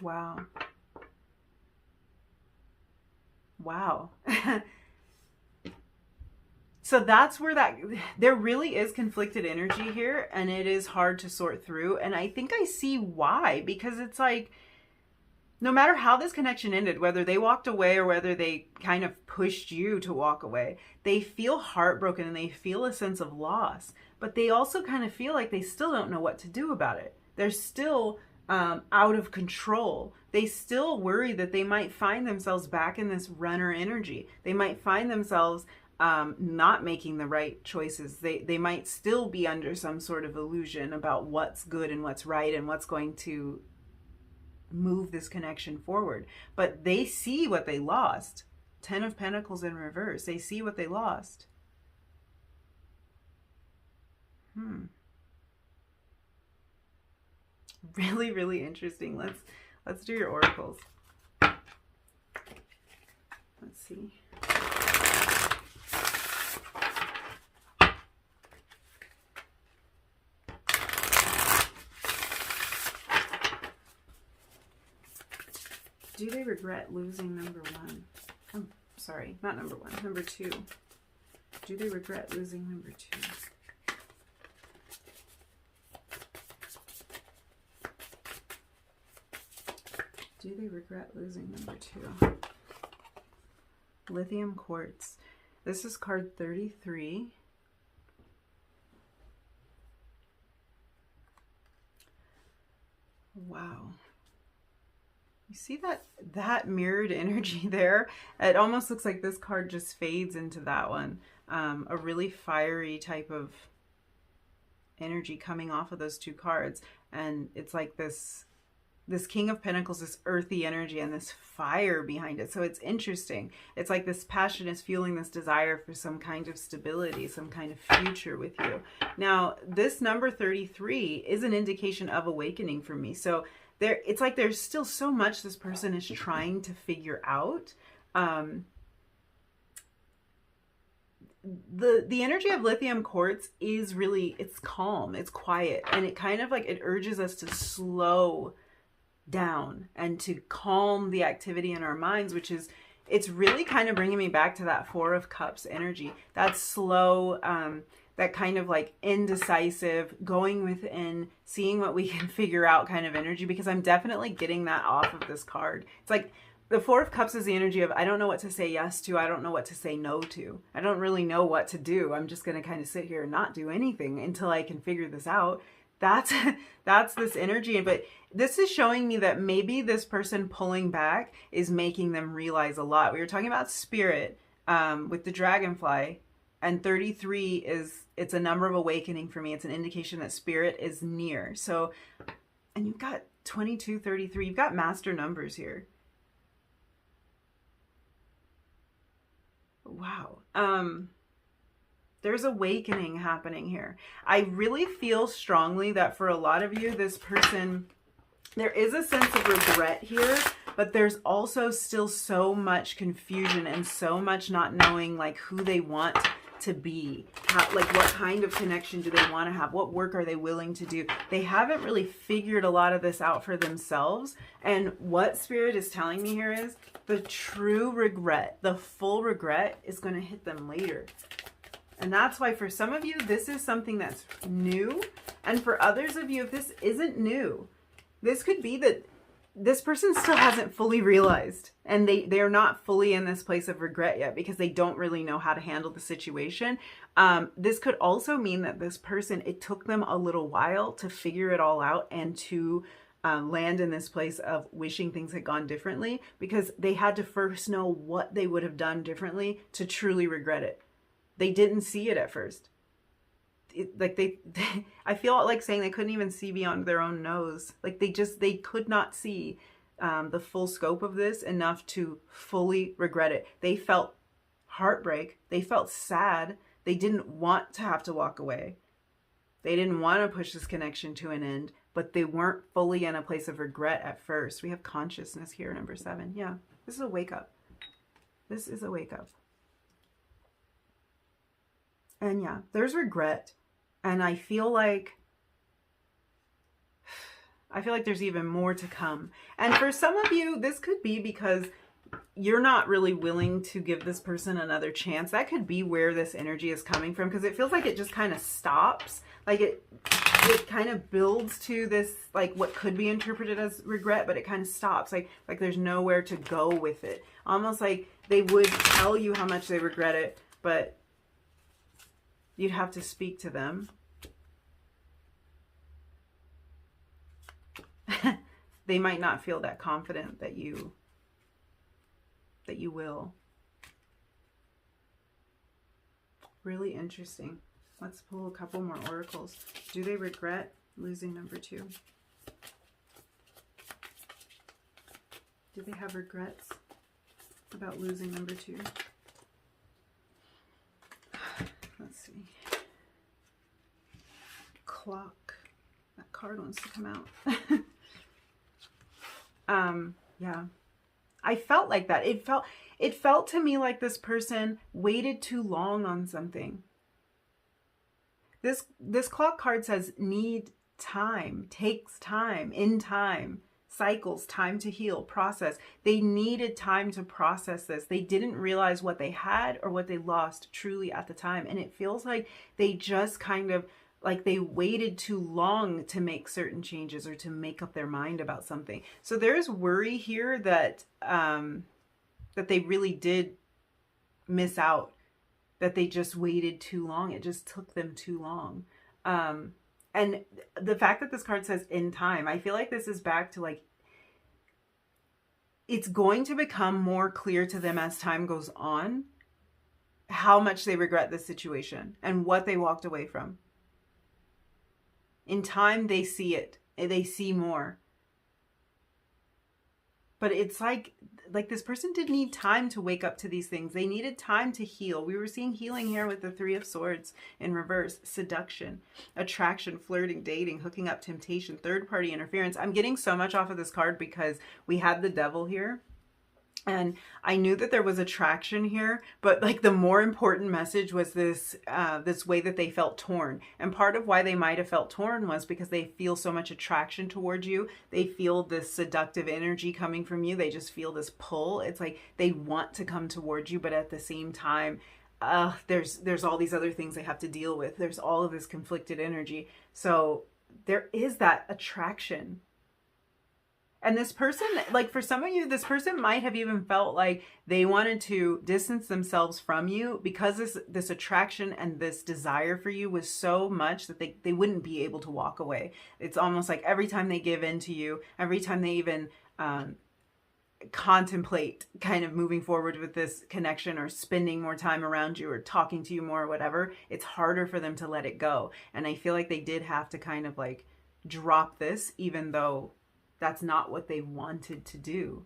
Wow. Wow. So that's where there really is conflicted energy here, and it is hard to sort through, and I think I see why, because it's like, no matter how this connection ended, whether they walked away or whether they kind of pushed you to walk away, they feel heartbroken and they feel a sense of loss. But they also kind of feel like they still don't know what to do about it. They're still out of control. They still worry that they might find themselves back in this runner energy. They might find themselves not making the right choices. They might still be under some sort of illusion about what's good and what's right and what's going to move this connection forward. But they see what they lost. Ten of Pentacles in reverse. They see what they lost. Really, really interesting. Let's do your oracles. Let's see. Do they regret losing number one? Oh, sorry, not number one, number two. Do they regret losing number two? Do they regret losing number two? Lithium quartz. This is card 33. Wow. You see that mirrored energy there? It almost looks like this card just fades into that one. A really fiery type of energy coming off of those two cards. And it's like this King of Pentacles, this earthy energy and this fire behind it. So it's interesting. It's like this passion is fueling this desire for some kind of stability, some kind of future with you. Now, this number 33 is an indication of awakening for me. So it's like there's still so much this person is trying to figure out. The energy of lithium quartz is really, it's calm, it's quiet, and it kind of like, it urges us to slow down and to calm the activity in our minds, which is, it's really kind of bringing me back to that Four of Cups energy, that slow, that kind of like indecisive, going within, seeing what we can figure out kind of energy, because I'm definitely getting that off of this card. It's like the Four of Cups is the energy of, I don't know what to say yes to, I don't know what to say no to, I don't really know what to do, I'm just going to kind of sit here and not do anything until I can figure this out. That's this energy. But this is showing me that maybe this person pulling back is making them realize a lot. We were talking about spirit with the dragonfly, and 33 is, it's a number of awakening for me. It's an indication that spirit is near. So, and you've got 22, 33, you've got master numbers here. Wow. There's awakening happening here. I really feel strongly that for a lot of you, this person, there is a sense of regret here, but there's also still so much confusion and so much not knowing like who they want to be, like what kind of connection do they want to have, what work are they willing to do. They haven't really figured a lot of this out for themselves. And what spirit is telling me here is the true regret, the full regret is going to hit them later. And that's why for some of you, this is something that's new. And for others of you, if this isn't new, this could be that this person still hasn't fully realized, and they're not fully in this place of regret yet because they don't really know how to handle the situation. This could also mean that this person, it took them a little while to figure it all out and to land in this place of wishing things had gone differently, because they had to first know what they would have done differently to truly regret it. They didn't see it at first. I feel like saying they couldn't even see beyond their own nose. Like they could not see the full scope of this enough to fully regret it. They felt heartbreak. They felt sad. They didn't want to have to walk away. They didn't want to push this connection to an end, but they weren't fully in a place of regret at first. We have consciousness here, number 7. Yeah, this is a wake up. This is a wake up. And yeah, there's regret. And I feel like there's even more to come. And for some of you, this could be because you're not really willing to give this person another chance. That could be where this energy is coming from, because it feels like it just kind of stops. Like it kind of builds to this, like what could be interpreted as regret, but it kind of stops. Like there's nowhere to go with it. Almost like they would tell you how much they regret it, but you'd have to speak to them. They might not feel that confident that you will. Really interesting. Let's pull a couple more oracles. Do they regret losing number 2? Do they have regrets? about losing number 2. Let's see. Clock. That card wants to come out. Yeah. I felt like that. It felt to me like this person waited too long on something. This clock card says need time, takes time, in time, cycles, time to heal, process. They needed time to process this. They didn't realize what they had or what they lost truly at the time. And it feels like they just kind of, like they waited too long to make certain changes or to make up their mind about something. So there's worry here that that they really did miss out, that they just waited too long. It just took them too long. And the fact that this card says in time, I feel like this is back to like, it's going to become more clear to them as time goes on how much they regret this situation and what they walked away from. In time, they see it. They see more. But it's like this person did need time to wake up to these things. They needed time to heal. We were seeing healing here with the 3 of Swords in reverse. Seduction, attraction, flirting, dating, hooking up, temptation, third-party interference. I'm getting so much off of this card because we had the Devil here. And I knew that there was attraction here, but like the more important message was this this way that they felt torn. And part of why they might have felt torn was because they feel so much attraction towards you. They feel this seductive energy coming from you. They just feel this pull. It's like they want to come towards you, but at the same time, there's all these other things they have to deal with. There's all of this conflicted energy. So there is that attraction. And this person, like for some of you, this person might have even felt like they wanted to distance themselves from you because this attraction and this desire for you was so much that they wouldn't be able to walk away. It's almost like every time they give in to you, every time they even contemplate kind of moving forward with this connection or spending more time around you or talking to you more or whatever, it's harder for them to let it go. And I feel like they did have to kind of like drop this, even though that's not what they wanted to do.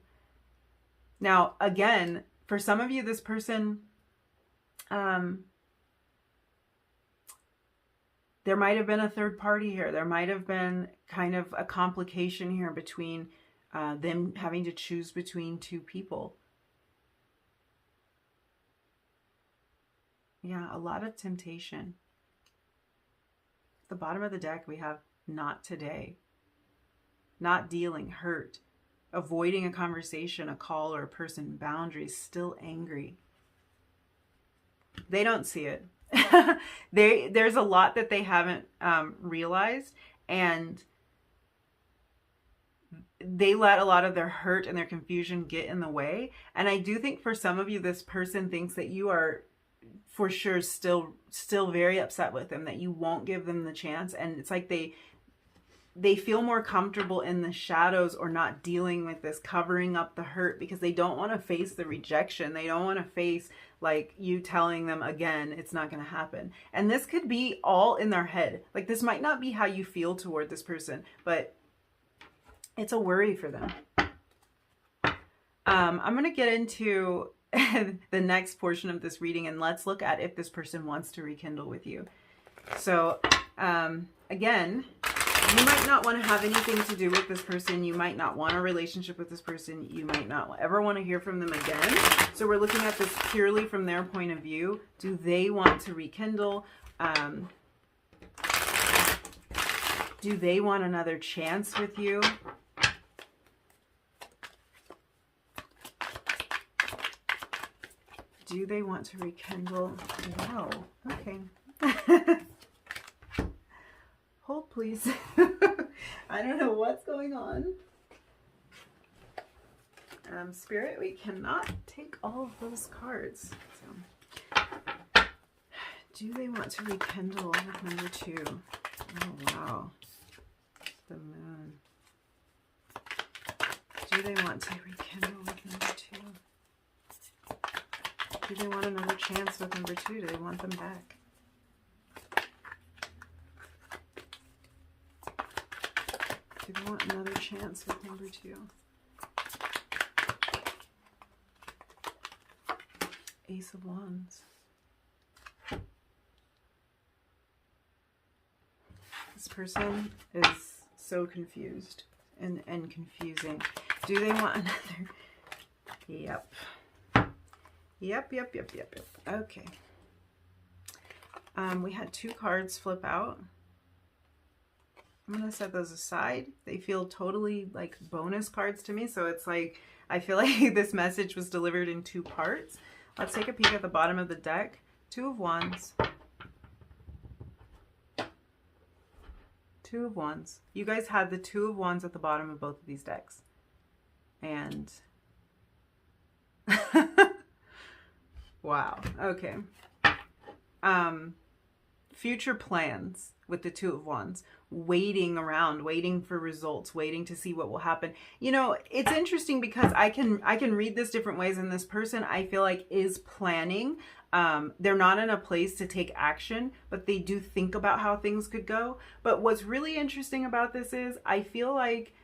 Now, again, for some of you, this person, there might have been a third party here. There might have been kind of a complication here between them having to choose between 2 people. Yeah, a lot of temptation. At the bottom of the deck, we have not today. Not dealing, hurt, avoiding a conversation, a call, or a person, boundaries, still angry. They don't see it. There's a lot that they haven't realized, and they let a lot of their hurt and their confusion get in the way. And I do think for some of you, this person thinks that you are for sure still very upset with them, that you won't give them the chance. And it's like they feel more comfortable in the shadows or not dealing with this, covering up the hurt because they don't want to face the rejection. They don't want to face like you telling them again, it's not going to happen. And this could be all in their head. Like this might not be how you feel toward this person, but it's a worry for them. I'm going to get into the next portion of this reading and let's look at if this person wants to rekindle with you. So, again, you might not want to have anything to do with this person. You might not want a relationship with this person. You might not ever want to hear from them again. So we're looking at this purely from their point of view. Do they want to rekindle? Do they want another chance with you? Do they want to rekindle? Wow. Okay. Hold, please. I don't know what's going on. Spirit, we cannot take all of those cards. So, do they want to rekindle with number 2? Oh, wow. The moon. Do they want to rekindle with number 2? Do they want another chance with number 2? Do they want them back? Do they want another chance with number 2? Ace of Wands. This person is so confused and confusing. Do they want another? Yep. Yep. Okay. We had 2 cards flip out. I'm going to set those aside. They feel totally like bonus cards to me. So it's like, I feel like this message was delivered in 2 parts. Let's take a peek at the bottom of the deck. 2 of Wands. 2 of Wands. You guys had the 2 of Wands at the bottom of both of these decks. And wow. Okay. Future plans with the 2 of Wands. Waiting around, waiting for results, waiting to see what will happen. You know, it's interesting because I can read this different ways, and this person I feel like is planning. They're not in a place to take action, but they do think about how things could go. But what's really interesting about this is I feel like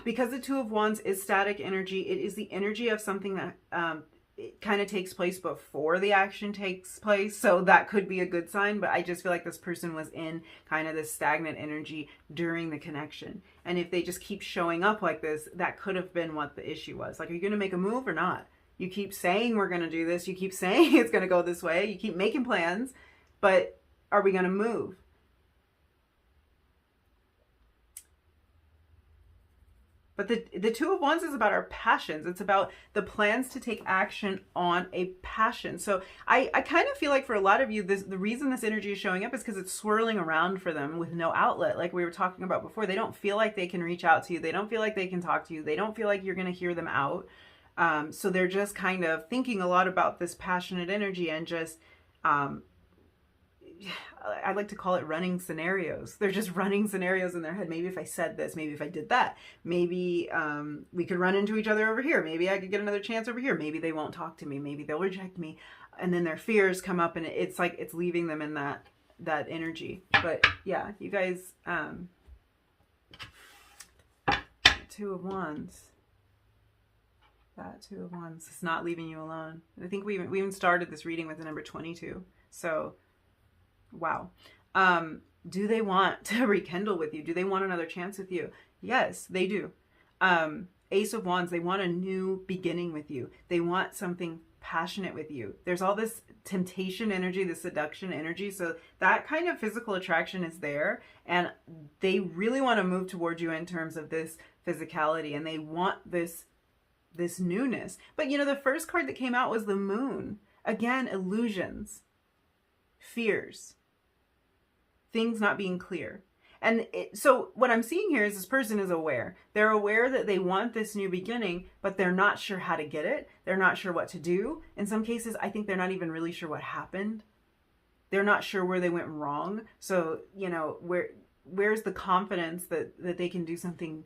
because the 2 of Wands is static energy, it is the energy of something that it kind of takes place before the action takes place. So that could be a good sign, but I just feel like this person was in kind of this stagnant energy during the connection. And if they just keep showing up like this, that could have been what the issue was. Like, are you going to make a move or not? You keep saying we're going to do this. You keep saying it's going to go this way. You keep making plans, but are we going to move? But the 2 of Wands is about our passions. It's about the plans to take action on a passion. So I kind of feel like for a lot of you, the reason this energy is showing up is because it's swirling around for them with no outlet. Like we were talking about before, they don't feel like they can reach out to you. They don't feel like they can talk to you. They don't feel like you're going to hear them out. So they're just kind of thinking a lot about this passionate energy and just, I like to call it running scenarios. They're just running scenarios in their head. Maybe if I said this, maybe if I did that, maybe we could run into each other over here. Maybe I could get another chance over here. Maybe they won't talk to me. Maybe they'll reject me. And then their fears come up and it's like it's leaving them in that energy. But yeah, you guys, 2 of Wands. That 2 of Wands is not leaving you alone. I think we even started this reading with the number 22. So wow. Do they want to rekindle with you? Do they want another chance with you? Yes, they do. Ace of Wands, they want a new beginning with you. They want something passionate with you. There's all this temptation energy, this seduction energy. So that kind of physical attraction is there. And they really want to move towards you in terms of this physicality. And they want this newness. But you know, the first card that came out was the Moon. Again, illusions. Fears, things not being clear. And so what I'm seeing here is this person is aware. They're aware that they want this new beginning, but they're not sure how to get it. They're not sure what to do. In some cases, I think they're not even really sure what happened. They're not sure where they went wrong. So, you know, where's the confidence that they can do something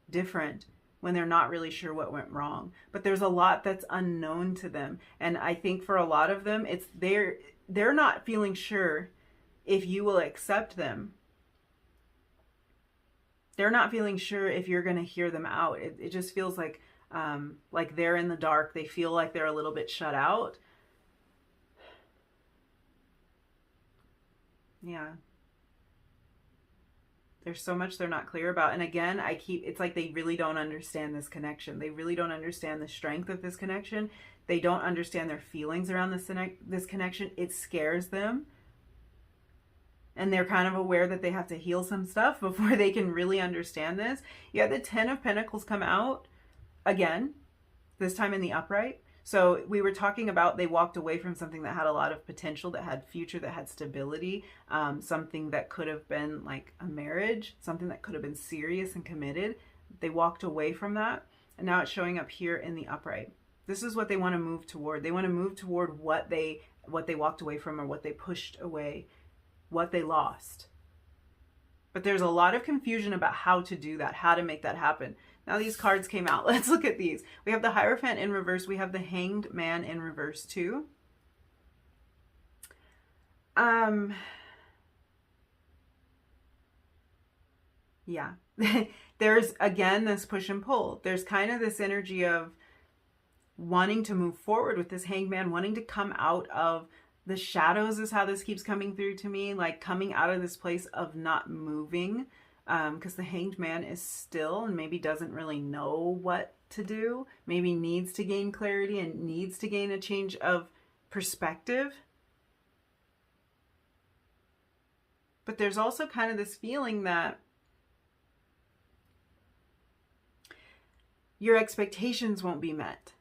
different when they're not really sure what went wrong? But there's a lot that's unknown to them. And I think for a lot of them, it's they're not feeling sure if you will accept them. They're not feeling sure if you're going to hear them out. It just feels like they're in the dark. They feel like they're a little bit shut out. Yeah. There's so much they're not clear about. And again, it's like they really don't understand this connection. They really don't understand the strength of this connection. They don't understand their feelings around this connection. It scares them. And they're kind of aware that they have to heal some stuff before they can really understand this. You have the 10 of Pentacles come out again, this time in the upright. So we were talking about they walked away from something that had a lot of potential, that had future, that had stability, something that could have been like a marriage, something that could have been serious and committed. They walked away from that, and now it's showing up here in the upright. This is what they want to move toward. They want to move toward what they walked away from, or what they pushed away, what they lost. But there's a lot of confusion about how to do that, how to make that happen. Now these cards came out. Let's look at these. We have the Hierophant in reverse. We have the Hanged Man in reverse too. Yeah. There's, again, this push and pull. There's kind of this energy of wanting to move forward with this Hanged Man, wanting to come out of the shadows is how this keeps coming through to me, like coming out of this place of not moving, because the Hanged Man is still and maybe doesn't really know what to do, maybe needs to gain clarity and needs to gain a change of perspective. But there's also kind of this feeling that your expectations won't be met,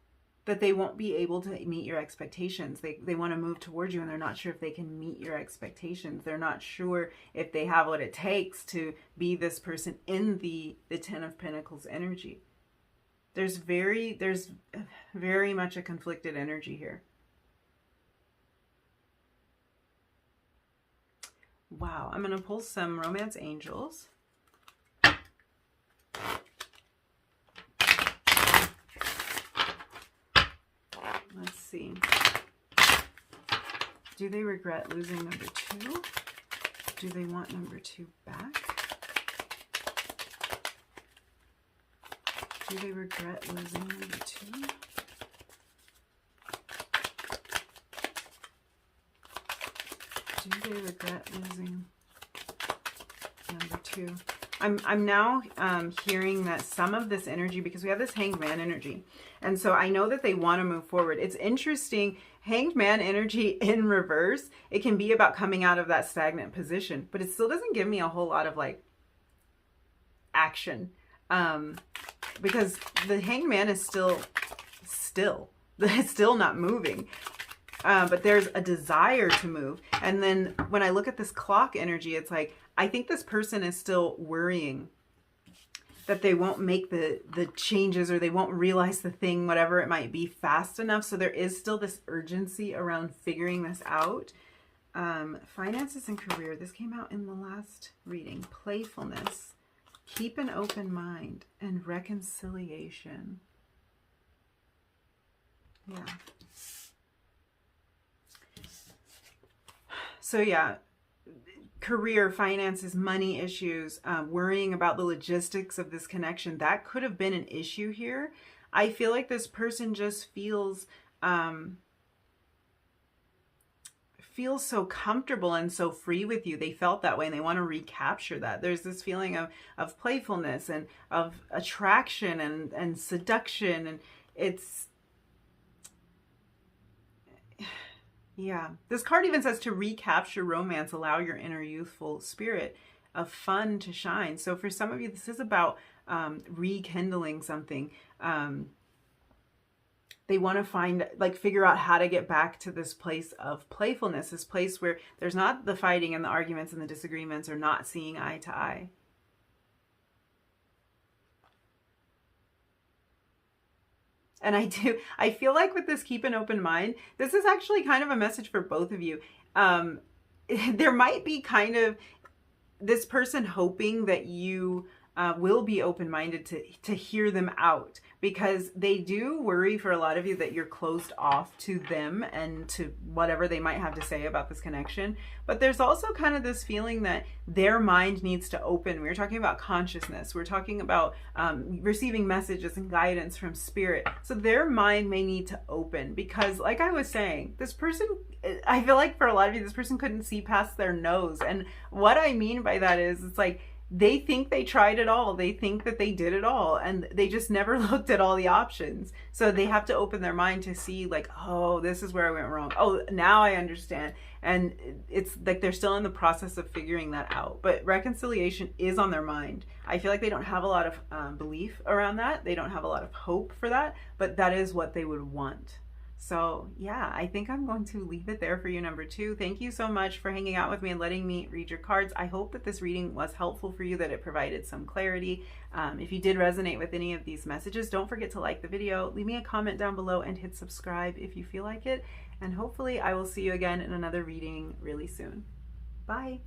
that they won't be able to meet your expectations. They want to move towards you and they're not sure if they can meet your expectations. They're not sure if they have what it takes to be this person in the Ten of Pentacles energy. There's very much a conflicted energy here. Wow, I'm going to pull some romance angels. Let's see. Do they regret losing number 2? Do they want number 2 back? Do they regret losing number 2? Do they regret losing number 2? I'm now hearing that some of this energy, because we have this Hanged Man energy, and so I know that they want to move forward. It's interesting, Hanged Man energy in reverse, it can be about coming out of that stagnant position, but it still doesn't give me a whole lot of like action, because the Hanged Man is still it's still not moving. But there's a desire to move. And then when I look at this clock energy, it's like, I think this person is still worrying that they won't make the changes, or they won't realize the thing, whatever it might be, fast enough. So there is still this urgency around figuring this out. Finances and career. This came out in the last reading. Playfulness. Keep an open mind. And reconciliation. Yeah. So yeah, career, finances, money issues, worrying about the logistics of this connection, that could have been an issue here. I feel like this person just feels so comfortable and so free with you. They felt that way and they want to recapture that. There's this feeling of playfulness and of attraction and seduction, and it's... Yeah, this card even says to recapture romance, allow your inner youthful spirit of fun to shine. So for some of you, this is about rekindling something. They want to find, like, figure out how to get back to this place of playfulness, this place where there's not the fighting and the arguments and the disagreements, or not seeing eye to eye. And I feel like with this keep an open mind, this is actually kind of a message for both of you. There might be kind of this person hoping that you will be open-minded to hear them out, because they do worry, for a lot of you, that you're closed off to them and to whatever they might have to say about this connection. But there's also kind of this feeling that their mind needs to open. We're talking about consciousness. We're talking about receiving messages and guidance from spirit. So their mind may need to open, because like I was saying, this person, I feel like for a lot of you, this person couldn't see past their nose. And what I mean by that is, it's like, they think they tried it all. They think that they did it all, and they just never looked at all the options. So they have to open their mind to see, like, oh, this is where I went wrong. Oh, now I understand. And it's like they're still in the process of figuring that out. But reconciliation is on their mind. I feel like they don't have a lot of belief around that. They don't have a lot of hope for that, but that is what they would want. So yeah, I think I'm going to leave it there for you, number 2. Thank you so much for hanging out with me and letting me read your cards. I hope that this reading was helpful for you, that it provided some clarity. If you did resonate with any of these messages, don't forget to like the video, leave me a comment down below, and hit subscribe if you feel like it. And hopefully I will see you again in another reading really soon. Bye.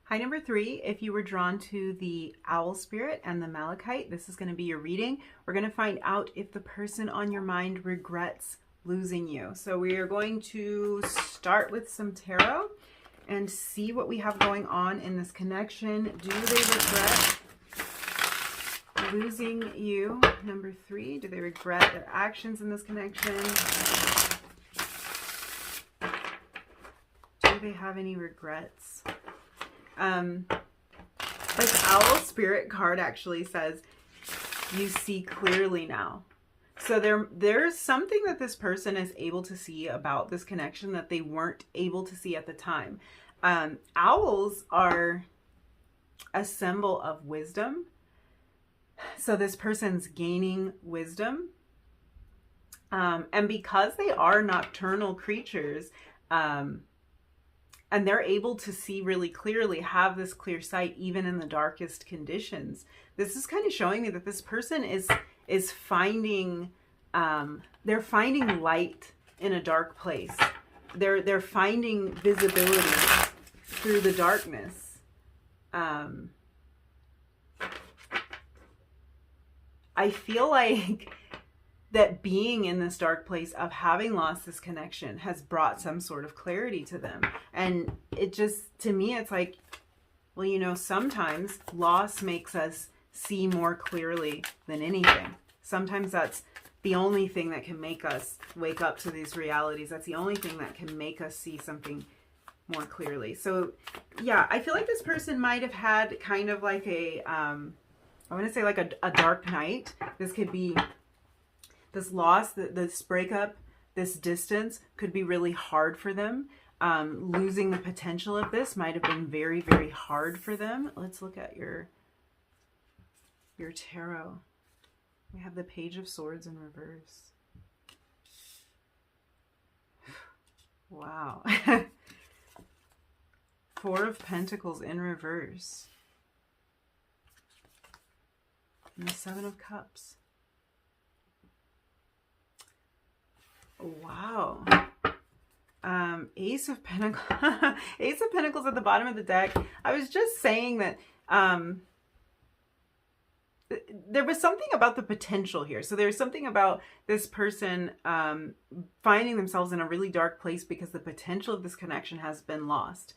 Hi, number 3. If you were drawn to the Owl Spirit and the Malachite, this is going to be your reading. We're going to find out if the person on your mind regrets losing you. So we are going to start with some tarot and see what we have going on in this connection. Do they regret losing you? Number 3, do they regret their actions in this connection? Do they have any regrets? Like Owl Spirit card actually says, you see clearly now. So there's something that this person is able to see about this connection that they weren't able to see at the time. Owls are a symbol of wisdom. So this person's gaining wisdom. And because they are nocturnal creatures, and they're able to see really clearly, have this clear sight, even in the darkest conditions. This is kind of showing me that this person is finding, they're finding light in a dark place. They're finding visibility through the darkness. I feel like that being in this dark place of having lost this connection has brought some sort of clarity to them. And it just, to me, it's like, well, you know, sometimes loss makes us see more clearly than anything. Sometimes that's the only thing that can make us wake up to these realities. That's the only thing that can make us see something more clearly. So yeah, I feel like this person might have had kind of like a, I want to say like a dark night. This could be this loss, this breakup, this distance could be really hard for them. Losing the potential of this might have been very, very hard for them. Let's look at your tarot. We have the Page of Swords in reverse. Wow. 4 of Pentacles in reverse. And the 7 of Cups. Wow. Ace of Pentacles. Ace of Pentacles at the bottom of the deck. I was just saying that there was something about the potential here. So there's something about this person finding themselves in a really dark place because the potential of this connection has been lost.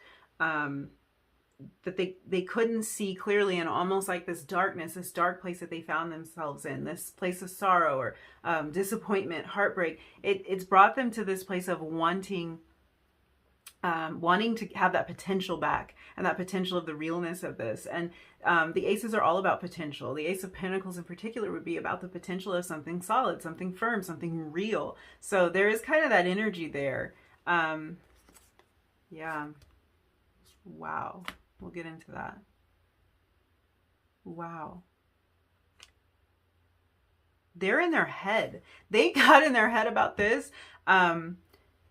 That they couldn't see clearly, and almost like this darkness, this dark place that they found themselves in, this place of sorrow or disappointment, heartbreak. It's brought them to this place of wanting to have that potential back, and that potential of the realness of this. And the aces are all about potential. The Ace of Pentacles in particular would be about the potential of something solid, something firm, something real. So there is kind of that energy there. Yeah. Wow. We'll get into that. Wow. They're in their head. They got in their head about this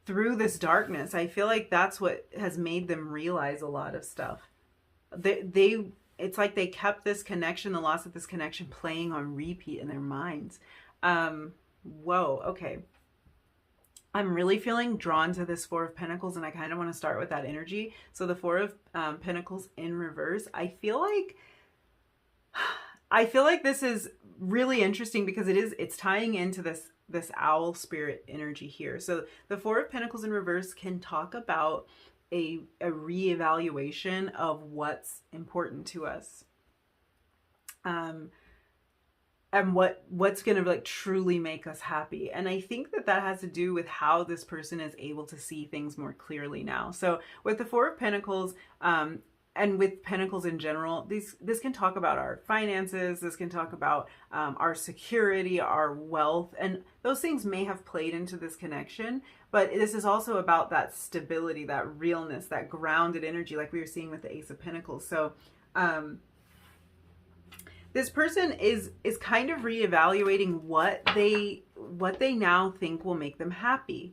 through this darkness. I feel like that's what has made them realize a lot of stuff. It's like they kept this connection, the loss of this connection, playing on repeat in their minds. Whoa, okay. I'm really feeling drawn to this 4 of Pentacles, and I kind of want to start with that energy. So the 4 of Pentacles in reverse, I feel like this is really interesting because it's tying into this owl spirit energy here. So the 4 of Pentacles in reverse can talk about a reevaluation of what's important to us. And what's going to like truly make us happy. And I think that has to do with how this person is able to see things more clearly now. So with the 4 of Pentacles, and with Pentacles in general, this can talk about our finances. This can talk about our security, our wealth, and those things may have played into this connection. But this is also about that stability, that realness, that grounded energy, like we were seeing with the Ace of Pentacles. So this person is kind of reevaluating what they now think will make them happy.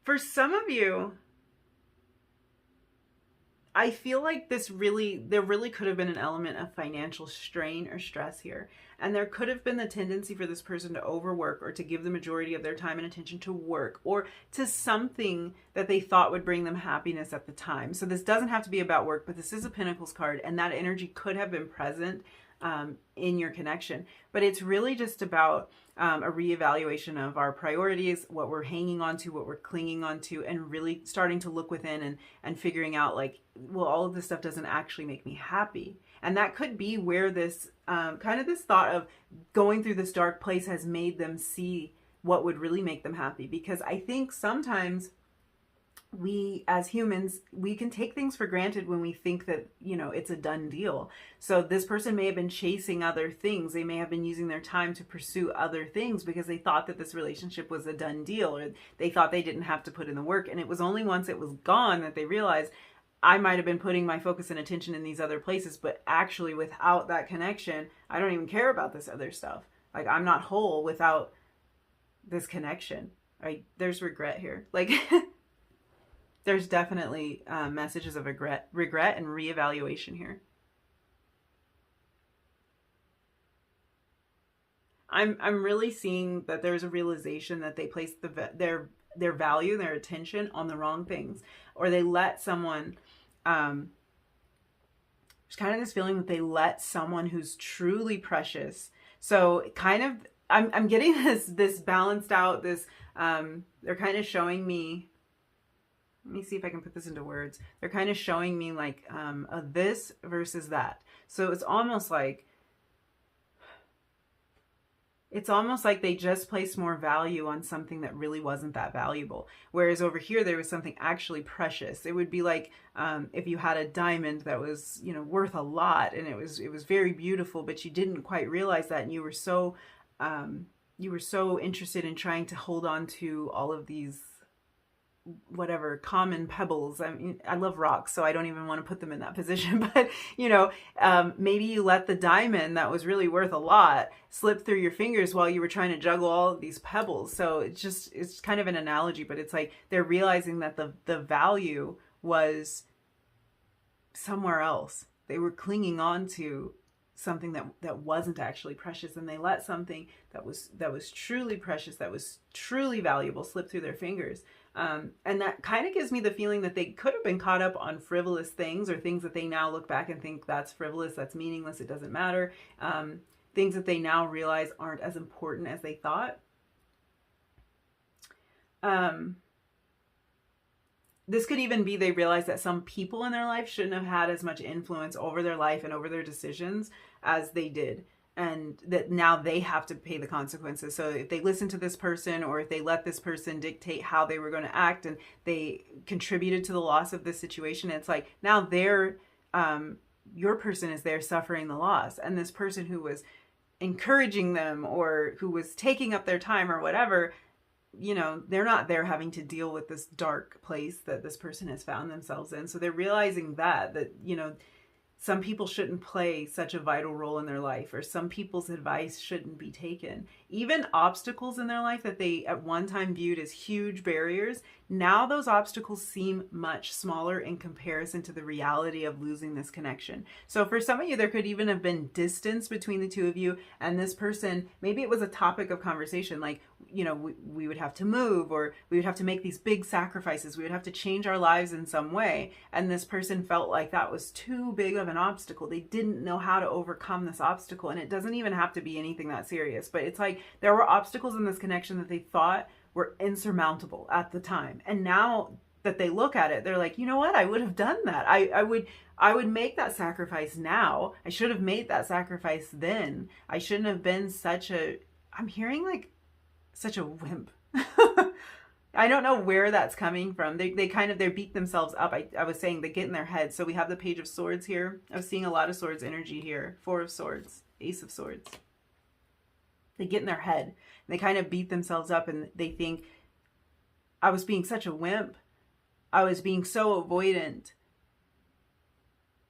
For some of you, I feel like there really could have been an element of financial strain or stress here. And there could have been the tendency for this person to overwork or to give the majority of their time and attention to work or to something that they thought would bring them happiness at the time. So this doesn't have to be about work, but this is a Pentacles card, and that energy could have been present in your connection. But it's really just about a reevaluation of our priorities, what we're hanging on to, what we're clinging on to, and really starting to look within and figuring out like, well, all of this stuff doesn't actually make me happy. And that could be where this kind of this thought of going through this dark place has made them see what would really make them happy. Because I think sometimes we as humans, we can take things for granted when we think that, you know, it's a done deal. So this person may have been chasing other things. They may have been using their time to pursue other things because they thought that this relationship was a done deal, or they thought they didn't have to put in the work. And it was only once it was gone that they realized, I might have been putting my focus and attention in these other places, but actually without that connection, I don't even care about this other stuff. Like, I'm not whole without this connection. There's regret here. Like, there's definitely messages of regret and reevaluation here. I'm really seeing that there's a realization that they place their value, their attention on the wrong things, or they let someone. There's kind of this feeling that they let someone who's truly precious. So kind of, I'm getting this balanced out. This they're kind of showing me. Let me see if I can put this into words. They're kind of showing me like a this versus that. So it's almost like they just placed more value on something that really wasn't that valuable. Whereas over here, there was something actually precious. It would be like if you had a diamond that was, you know, worth a lot, and it was very beautiful, but you didn't quite realize that, and you were so interested in trying to hold on to all of these whatever common pebbles. I mean, I love rocks, so I don't even want to put them in that position, but you know, maybe you let the diamond that was really worth a lot slip through your fingers while you were trying to juggle all of these pebbles. So it's kind of an analogy, but it's like they're realizing that the value was somewhere else. They were clinging on to something that wasn't actually precious, and they let something that was truly precious, that was truly valuable, slip through their fingers. And that kind of gives me the feeling that they could have been caught up on frivolous things, or things that they now look back and think that's frivolous, that's meaningless, it doesn't matter. Things that they now realize aren't as important as they thought. This could even be they realize that some people in their life shouldn't have had as much influence over their life and over their decisions as they did. And that now they have to pay the consequences. So if they listen to this person, or if they let this person dictate how they were going to act, and they contributed to the loss of this situation, it's like now your person is there suffering the loss. And this person who was encouraging them, or who was taking up their time or whatever, you know, they're not there having to deal with this dark place that this person has found themselves in. So they're realizing that, you know, some people shouldn't play such a vital role in their life, or some people's advice shouldn't be taken. Even obstacles in their life that they at one time viewed as huge barriers, now those obstacles seem much smaller in comparison to the reality of losing this connection. So for some of you, there could even have been distance between the two of you, and this person, maybe it was a topic of conversation, like, you know, we would have to move, or we would have to make these big sacrifices. We would have to change our lives in some way. And this person felt like that was too big of an obstacle. They didn't know how to overcome this obstacle. And it doesn't even have to be anything that serious, but it's like there were obstacles in this connection that they thought were insurmountable at the time. And now that they look at it, they're like, you know what? I would have done that. I would make that sacrifice now. I should have made that sacrifice then. I shouldn't have been I'm hearing like such a wimp. I don't know where that's coming from. They beat themselves up. I was saying they get in their head. So we have the Page of Swords here. I was seeing a lot of swords energy here. 4 of Swords, Ace of Swords. They get in their head, and they kind of beat themselves up, and they think, I was being such a wimp. I was being so avoidant.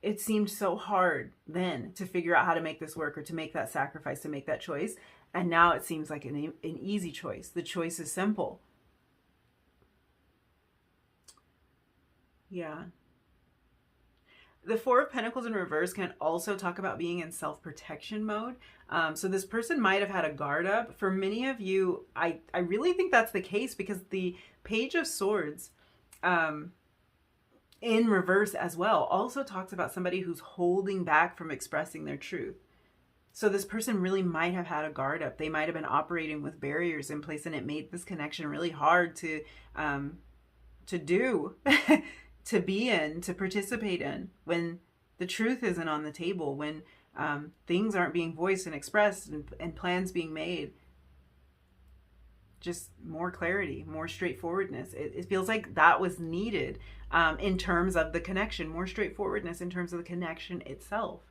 It seemed so hard then to figure out how to make this work, or to make that sacrifice, to make that choice. And now it seems like an easy choice. The choice is simple. Yeah. The 4 of Pentacles in reverse can also talk about being in self-protection mode. So this person might have had a guard up. For many of you, I really think that's the case, because the Page of Swords in reverse as well also talks about somebody who's holding back from expressing their truth. So this person really might have had a guard up. They might have been operating with barriers in place, and it made this connection really hard to do, to be in, to participate in, when the truth isn't on the table, when things aren't being voiced and expressed, and plans being made. Just more clarity, more straightforwardness. It feels like that was needed in terms of the connection, more straightforwardness in terms of the connection itself.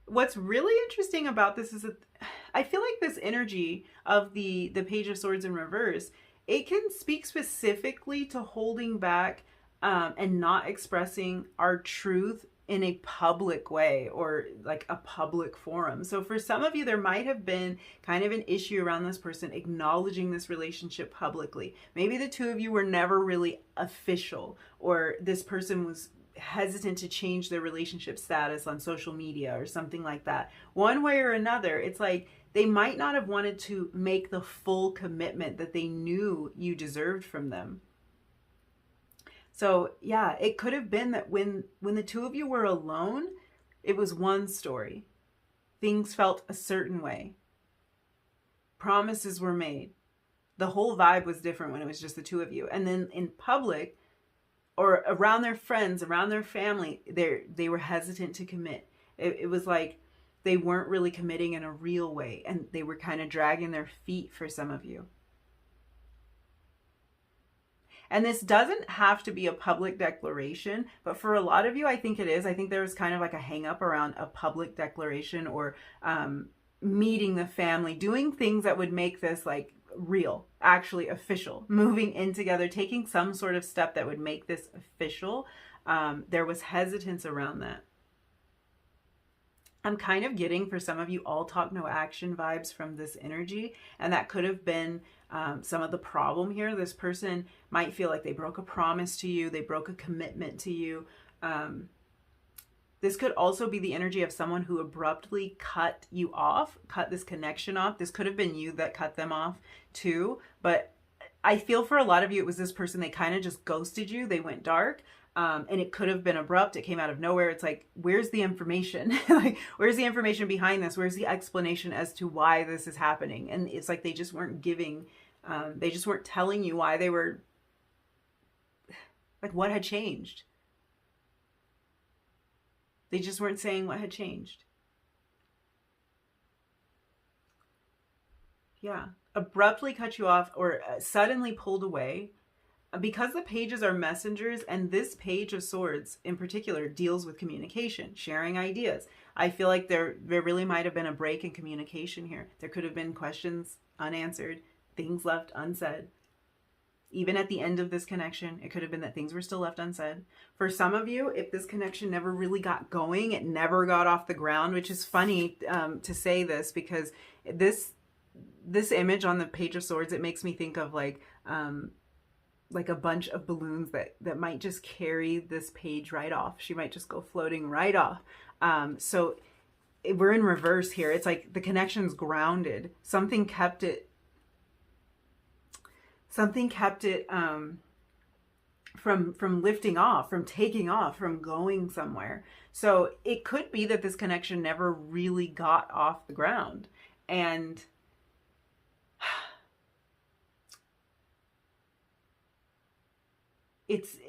What's really interesting about this is that I feel like this energy of the Page of Swords in reverse, it can speak specifically to holding back and not expressing our truth in a public way, or like a public forum. So for some of you, there might have been kind of an issue around this person acknowledging this relationship publicly. Maybe the two of you were never really official, or this person was hesitant to change their relationship status on social media or something like that. One way or another, it's like they might not have wanted to make the full commitment that they knew you deserved from them. So yeah, it could have been that when the two of you were alone, it was one story. Things felt a certain way. Promises were made. The whole vibe was different when it was just the two of you. And then in public, or around their friends, around their family, they were hesitant to commit. It was like they weren't really committing in a real way, and they were kind of dragging their feet for some of you. And this doesn't have to be a public declaration, but for a lot of you, I think it is. I think there was kind of like a hang up around a public declaration, or meeting the family, doing things that would make this like real, actually official, moving in together, taking some sort of step that would make this official. There was hesitance around that. I'm kind of getting, for some of you, all talk, no action vibes from this energy. And that could have been some of the problem here. This person might feel like they broke a promise to you. They broke a commitment to you. This could also be the energy of someone who abruptly cut you off, cut this connection off. This could have been you that cut them off too. But I feel for a lot of you, it was this person, they kind of just ghosted you. They went dark. And it could have been abrupt. It came out of nowhere. It's like, where's the information? Like, where's the information behind this? Where's the explanation as to why this is happening? And it's like they just weren't giving, they just weren't telling you why they were, like, what had changed. They just weren't saying what had changed. Yeah. Abruptly cut you off, or suddenly pulled away. Because the pages are messengers, and this Page of Swords in particular deals with communication, sharing ideas. I feel like there really might have been a break in communication here. There could have been questions unanswered, things left unsaid. Even at the end of this connection, it could have been that things were still left unsaid. For some of you, if this connection never really got going, it never got off the ground, which is funny to say this, because this image on the Page of Swords, it makes me think of like a bunch of balloons that might just carry this page right off. She might just go floating right off. So we're in reverse here. It's like the connection's grounded. Something kept it from lifting off, from taking off, from going somewhere. So it could be that this connection never really got off the ground. And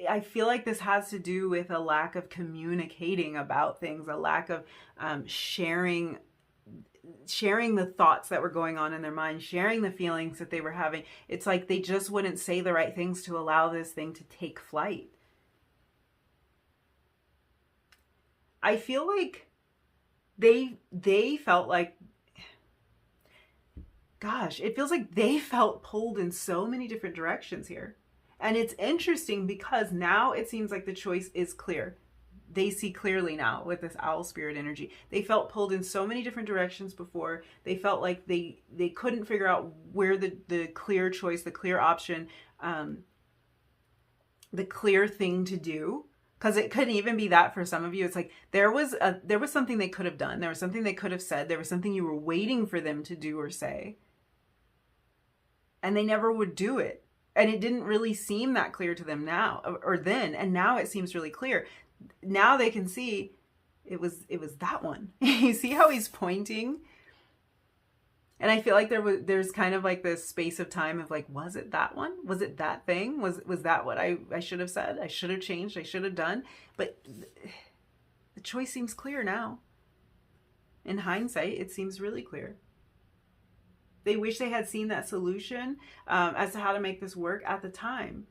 I feel like this has to do with a lack of communicating about things, a lack of sharing the thoughts that were going on in their mind, sharing the feelings that they were having. It's like they just wouldn't say the right things to allow this thing to take flight. I feel like they felt like, gosh, it feels like they felt pulled in so many different directions here. And it's interesting because now it seems like the choice is clear. They see clearly now with this owl spirit energy. They felt pulled in so many different directions before. They felt like they couldn't figure out where the clear choice, the clear option, the clear thing to do. Because it couldn't even be that for some of you. It's like there was something they could have done. There was something they could have said. There was something you were waiting for them to do or say. And they never would do it. And it didn't really seem that clear to them now, or then, and now it seems really clear. now they can see it was that one. You see how he's pointing? And I feel like there's kind of like this space of time of like, was it that one? Was it that thing? Was that what I should have said? I should have changed. I should have done. But the choice seems clear now. In hindsight, it seems really clear. They wish they had seen that solution as to how to make this work at the time.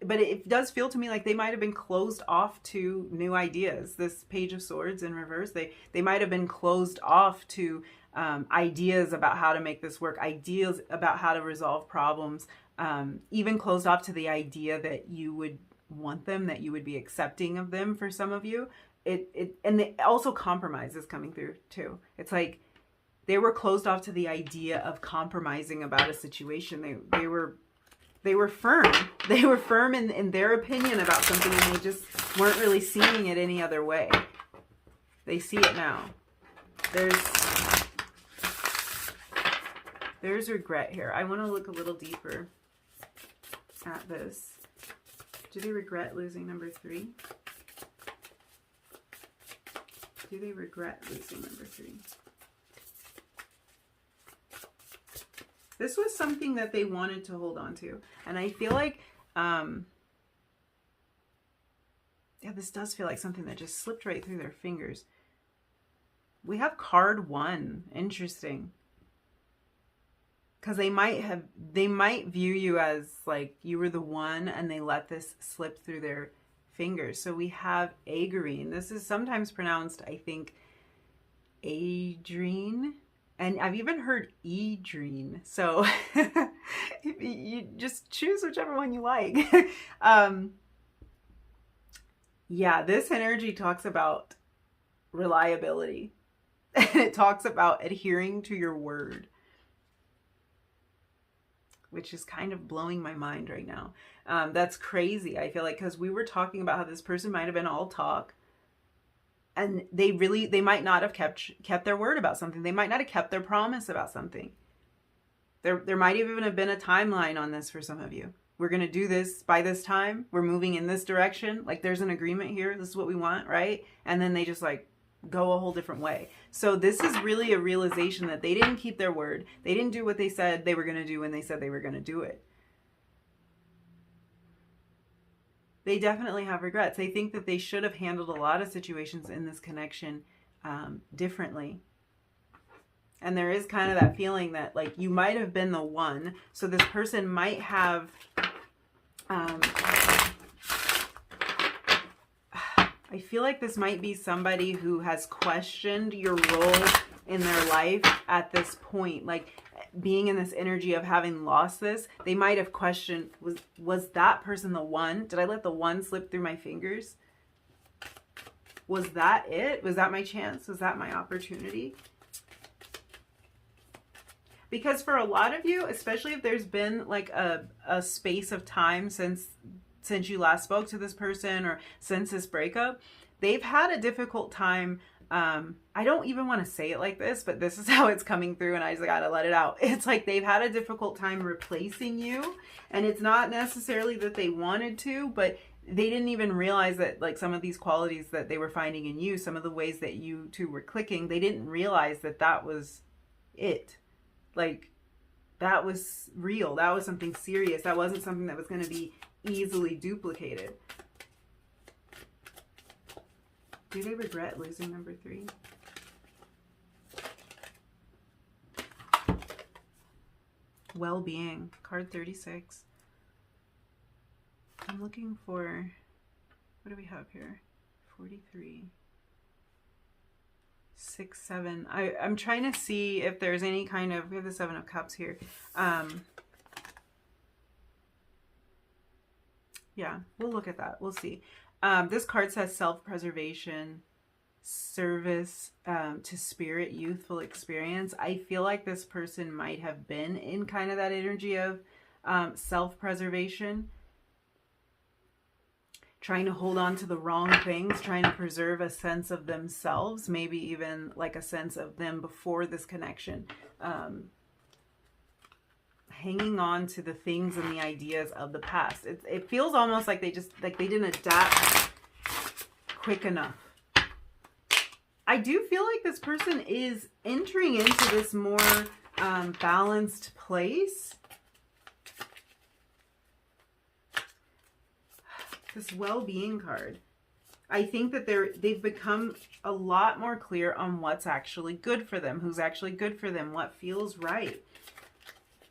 But it does feel to me like they might have been closed off to new ideas. This Page of Swords in reverse, they might have been closed off to ideas about how to make this work, ideas about how to resolve problems, even closed off to the idea that you would want them, that you would be accepting of them for some of you. Also compromise is coming through too. It's like they were closed off to the idea of compromising about a situation. They were firm. They were firm in their opinion about something, and they just weren't really seeing it any other way. They see it now. There's regret here. I want to look a little deeper at this. Do they regret losing number 3? Do they regret losing number 3? This was something that they wanted to hold on to. And I feel like, yeah, this does feel like something that just slipped right through their fingers. We have card 1. Interesting. Because they might view you as like you were the one, and they let this slip through their fingers. So we have Agrine. This is sometimes pronounced, I think, Adrine. And I've even heard Edrine. So you just choose whichever one you like. Yeah, this energy talks about reliability. And it talks about adhering to your word, which is kind of blowing my mind right now. That's crazy, I feel like, because we were talking about how this person might have been all talk, and they might not have kept their word about something. They might not have kept their promise about something. There might even have been a timeline on this for some of you. We're going to do this by this time. We're moving in this direction. Like, there's an agreement here. This is what we want, right? And then they just like go a whole different way. So this is really a realization that they didn't keep their word. They didn't do what they said they were going to do when they said they were going to do it. They definitely have regrets. They think that they should have handled a lot of situations in this connection differently. And there is kind of that feeling that like you might have been the one. So this person might have I feel like this might be somebody who has questioned your role in their life at this point. Like, being in this energy of having lost this, they might have questioned, was that person the one? Did I let the one slip through my fingers? Was that it? Was that my chance? Was that my opportunity? Because for a lot of you, especially if there's been like a space of time since you last spoke to this person or since this breakup, they've had a difficult time. I don't even want to say it like this, but this is how it's coming through, and I just gotta let it out. It's like they've had a difficult time replacing you, and it's not necessarily that they wanted to, but they didn't even realize that like some of these qualities that they were finding in you, some of the ways that you two were clicking, they didn't realize that that was it. Like, that was real. That was something serious. That wasn't something that was going to be easily duplicated. Do they regret losing number 3? Well-being. Card 36. I'm looking for... What do we have here? 43. 6, 7. I'm trying to see if there's any kind of... We have the 7 of Cups here. Yeah, we'll look at that. We'll see. This card says self-preservation, service to spirit, youthful experience. I feel like this person might have been in kind of that energy of self-preservation, trying to hold on to the wrong things, trying to preserve a sense of themselves, maybe even like a sense of them before this connection. Hanging on to the things and the ideas of the past. It feels almost like they didn't adapt quick enough. I do feel like this person is entering into this more balanced place. This well-being card. I think that they've become a lot more clear on what's actually good for them, who's actually good for them, what feels right.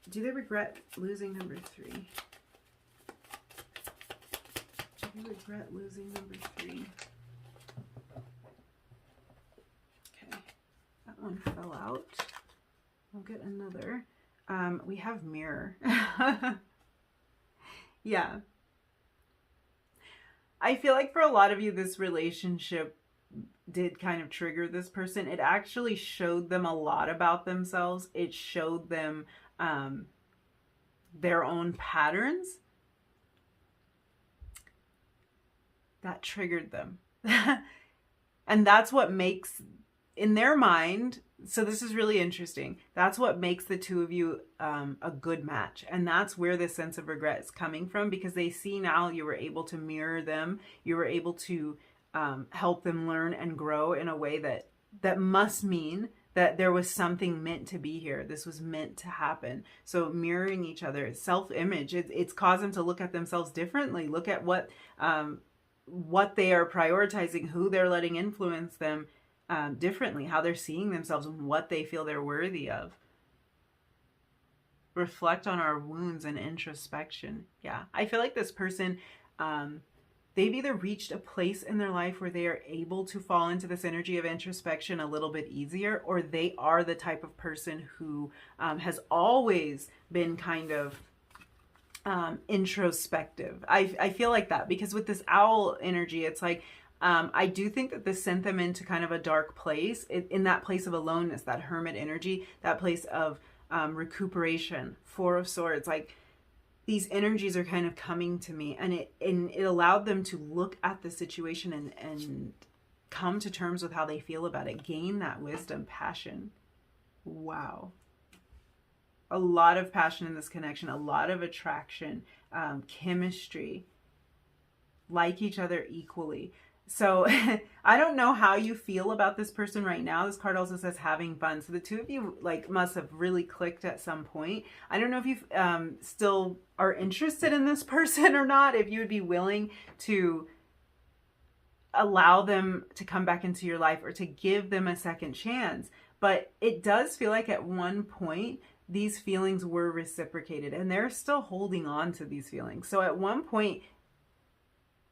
Do they regret losing number 3? Do they regret losing number 3? Okay, that one fell out. We'll get another. We have mirror. Yeah. I feel like for a lot of you, this relationship did kind of trigger this person. It actually showed them a lot about themselves. It showed them their own patterns that triggered them. And that's what makes, in their mind, so this is really interesting. That's what makes the two of you a good match. And that's where this sense of regret is coming from, because they see now you were able to mirror them. You were able to help them learn and grow in a way that must mean that there was something meant to be here. This was meant to happen. So mirroring each other, self-image, it's caused them to look at themselves differently. Look at what they are prioritizing, who they're letting influence them differently, how they're seeing themselves and what they feel they're worthy of. Reflect on our wounds and introspection. Yeah, I feel like this person, they've either reached a place in their life where they are able to fall into this energy of introspection a little bit easier, or they are the type of person who has always been kind of introspective. I feel like that, because with this owl energy, it's like, I do think that this sent them into kind of a dark place, in that place of aloneness, that hermit energy, that place of recuperation. 4 of Swords, like these energies are kind of coming to me, and it allowed them to look at the situation and come to terms with how they feel about it, gain that wisdom, passion. Wow. A lot of passion in this connection, a lot of attraction, chemistry, like each other equally. So I don't know how you feel about this person right now. This card also says having fun. So the two of you like must have really clicked at some point. I don't know if you still are interested in this person or not, if you would be willing to allow them to come back into your life or to give them a second chance. But it does feel like at one point these feelings were reciprocated, and they're still holding on to these feelings. So at one point,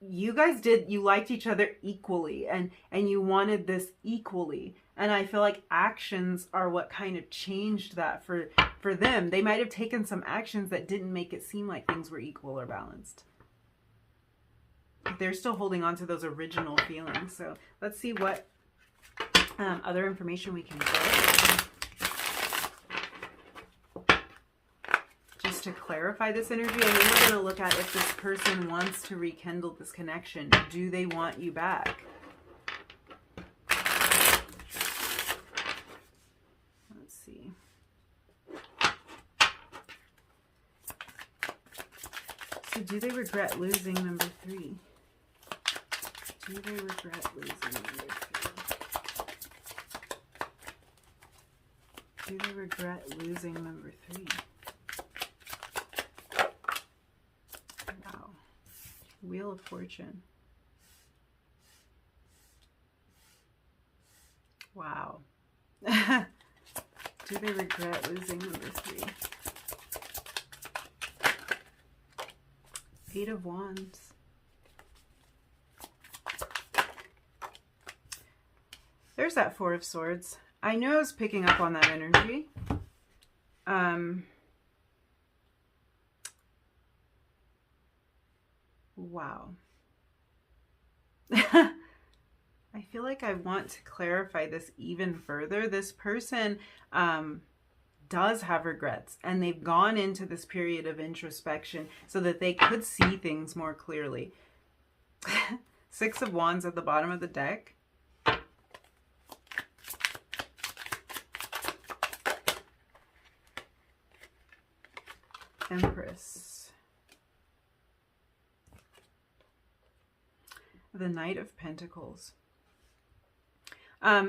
you guys you liked each other equally, and you wanted this equally. And I feel like actions are what kind of changed that for them. They might have taken some actions that didn't make it seem like things were equal or balanced. They're still holding on to those original feelings. So let's see what other information we can get. Just to clarify this energy, and then we're going to look at if this person wants to rekindle this connection. Do they want you back? Let's see. So do they regret losing number 3? Do they regret losing number 3? Do they regret losing number 3? Wow. Wheel of Fortune. Wow. Do they regret losing number 3? 8 of Wands. There's that 4 of Swords. I knew I was picking up on that energy. Wow. I feel like I want to clarify this even further. This person does have regrets, and they've gone into this period of introspection so that they could see things more clearly. 6 of Wands at the bottom of the deck. Empress. The Knight of Pentacles.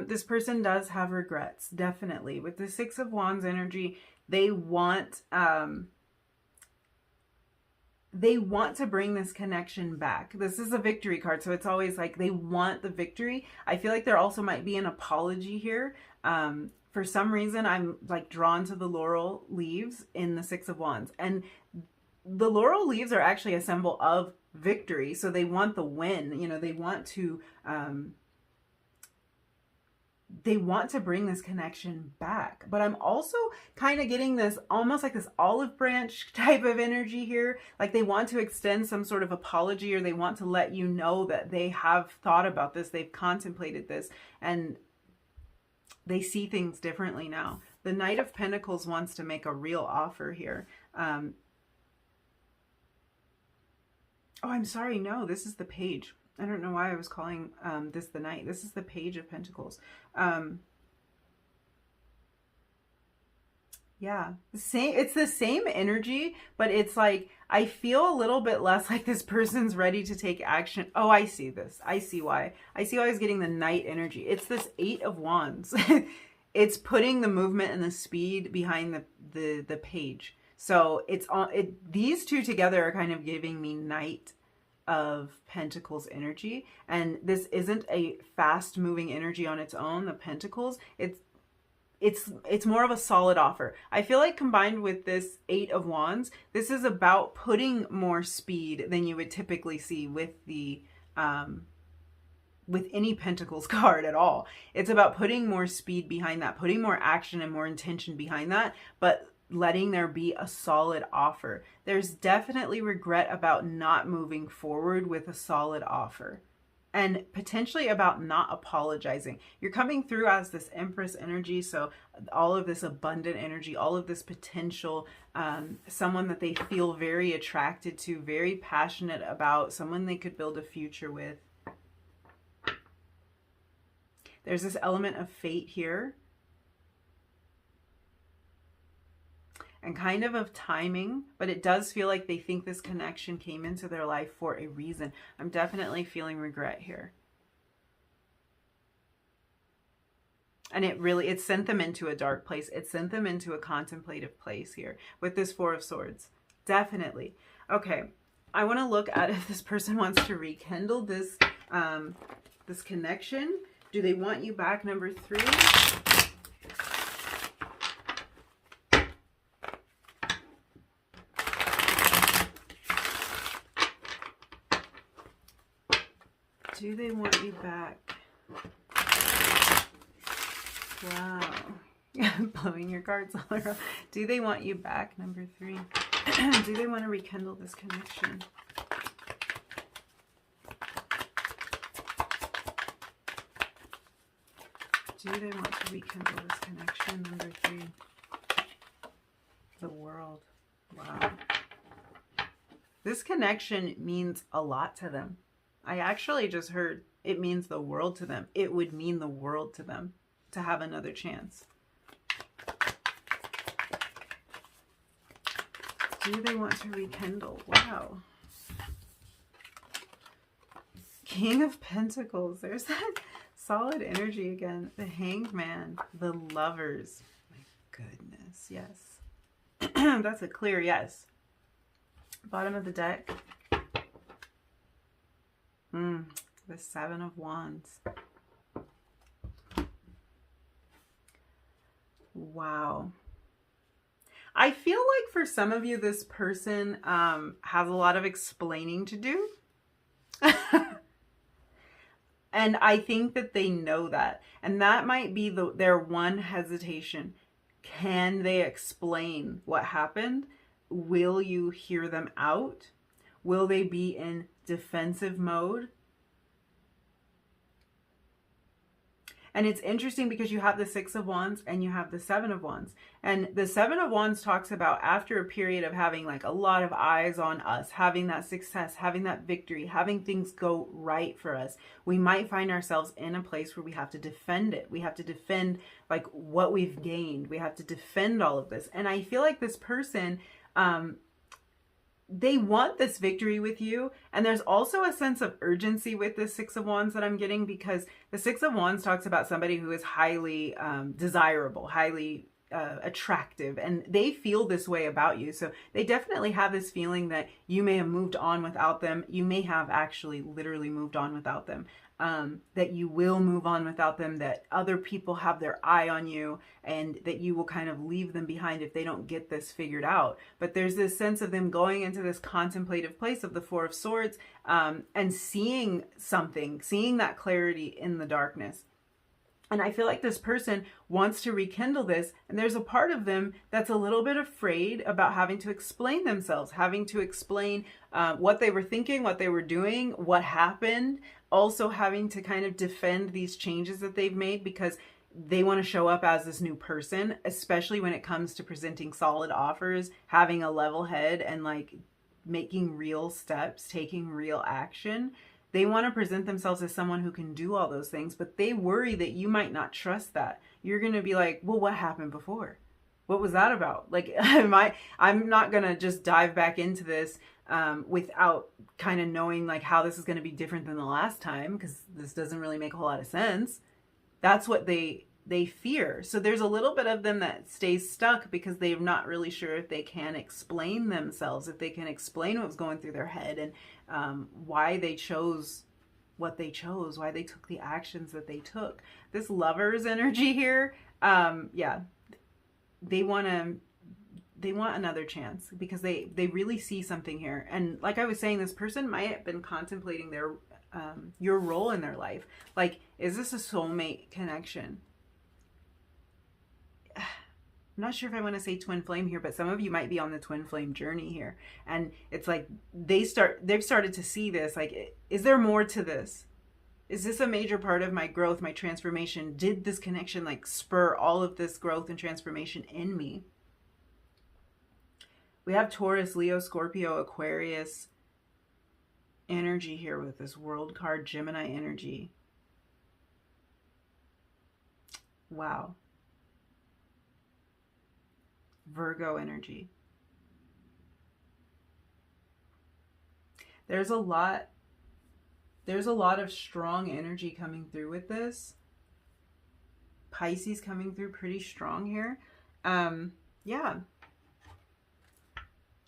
This person does have regrets, definitely. With the Six of Wands energy, they want to bring this connection back. This is a victory card, so it's always like they want the victory. I feel like there also might be an apology here. For some reason, I'm like drawn to the laurel leaves in the Six of Wands. And the laurel leaves are actually a symbol of victory. So they want the win. You know, they want to bring this connection back. But I'm also kind of getting this almost like this olive branch type of energy here. Like they want to extend some sort of apology, or they want to let you know that they have thought about this, they've contemplated this, and they see things differently now. The Knight of Pentacles wants to make a real offer here. Oh, I'm sorry. No, this is the Page. I don't know why I was calling this the Knight. This is the Page of Pentacles. Yeah, it's the same energy, but it's like, I feel a little bit less like this person's ready to take action. Oh, I see this. I see why. I see why I was getting the Knight energy. It's this Eight of Wands. It's putting the movement and the speed behind the Page. So these two together are kind of giving me Knight of Pentacles energy. And this isn't a fast moving energy on its own. The Pentacles, it's more of a solid offer. I feel like combined with this Eight of Wands, this is about putting more speed than you would typically see with the with any Pentacles card at all. It's about putting more speed behind that, putting more action and more intention behind that, but letting there be a solid offer. There's definitely regret about not moving forward with a solid offer, and potentially about not apologizing. You're coming through as this Empress energy, so all of this abundant energy, all of this potential, someone that they feel very attracted to, very passionate about, someone they could build a future with. There's this element of fate here, and kind of timing, but it does feel like they think this connection came into their life for a reason. I'm definitely feeling regret here. And it sent them into a dark place. It sent them into a contemplative place here with this Four of Swords. Definitely. Okay, I want to look at if this person wants to rekindle this, this connection. Do they want you back, number 3? Do they want you back? Wow. Blowing your cards all around. Do they want you back, number 3? Do they want to rekindle this connection? Do they want to rekindle this connection, number 3? The World. Wow. This connection means a lot to them. I actually just heard it means the world to them. It would mean the world to them to have another chance. Do they want to rekindle? Wow. King of Pentacles. There's that solid energy again. The Hanged Man. The Lovers. My goodness. Yes. That's a clear yes. Bottom of the deck. The Seven of Wands. Wow. I feel like for some of you, this person has a lot of explaining to do. And I think that they know that. And that might be their one hesitation. Can they explain what happened? Will you hear them out? Will they be in defensive mode? And it's interesting because you have the Six of Wands and you have the Seven of Wands. And the Seven of Wands talks about after a period of having like a lot of eyes on us, having that success, having that victory, having things go right for us, we might find ourselves in a place where we have to defend it. We have to defend like what we've gained. We have to defend all of this. And I feel like this person, they want this victory with you. And there's also a sense of urgency with the Six of Wands that I'm getting, because the Six of Wands talks about somebody who is highly desirable, highly attractive, and they feel this way about you. So they definitely have this feeling that you may have moved on without them. You may have actually literally moved on without them. That you will move on without them, that other people have their eye on you, and that you will kind of leave them behind if they don't get this figured out. But there's this sense of them going into this contemplative place of the Four of Swords, and seeing something, seeing that clarity in the darkness. And I feel like this person wants to rekindle this, and there's a part of them that's a little bit afraid about having to explain themselves, having to explain what they were thinking, what they were doing, what happened, also having to kind of defend these changes that they've made, because they want to show up as this new person, especially when it comes to presenting solid offers, having a level head, and like making real steps, taking real action. They want to present themselves as someone who can do all those things, but they worry that you might not trust that. You're going to be like, well, what happened before? What was that about? Like, I'm not going to just dive back into this without kind of knowing like how this is going to be different than the last time, because this doesn't really make a whole lot of sense. That's what they fear. So there's a little bit of them that stays stuck because they're not really sure if they can explain themselves, if they can explain what's going through their head, and why they chose what they chose, why they took the actions that they took. This Lover's energy here, yeah, they want another chance, because they really see something here. And like I was saying, this person might have been contemplating their your role in their life. Like, is this a soulmate connection? I'm not sure if I want to say twin flame here, but some of you might be on the twin flame journey here. And it's like they've started to see this. Like, is there more to this? Is this a major part of my growth, my transformation? Did this connection like spur all of this growth and transformation in me? We have Taurus, Leo, Scorpio, Aquarius energy here with this World card, Gemini energy. Wow. Virgo energy. There's a lot of strong energy coming through with this. Pisces coming through pretty strong here. Yeah.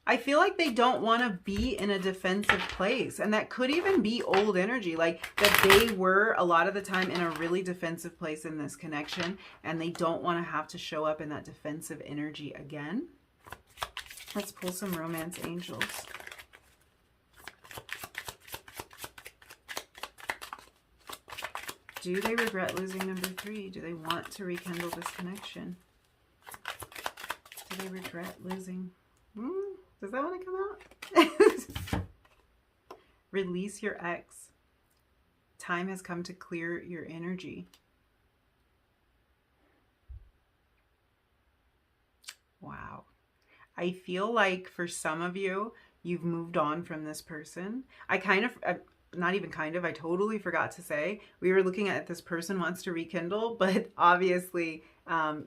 I feel like they don't want to be in a defensive place. And that could even be old energy. Like that they were a lot of the time in a really defensive place in this connection. And they don't want to have to show up in that defensive energy again. Let's pull some romance angels. Do they regret losing number 3? Do they want to rekindle this connection? Do they regret losing? Does that want to come out? Release your ex. Time has come to clear your energy. Wow. I feel like for some of you, you've moved on from this person. I totally forgot to say, we were looking at this person wants to rekindle, but obviously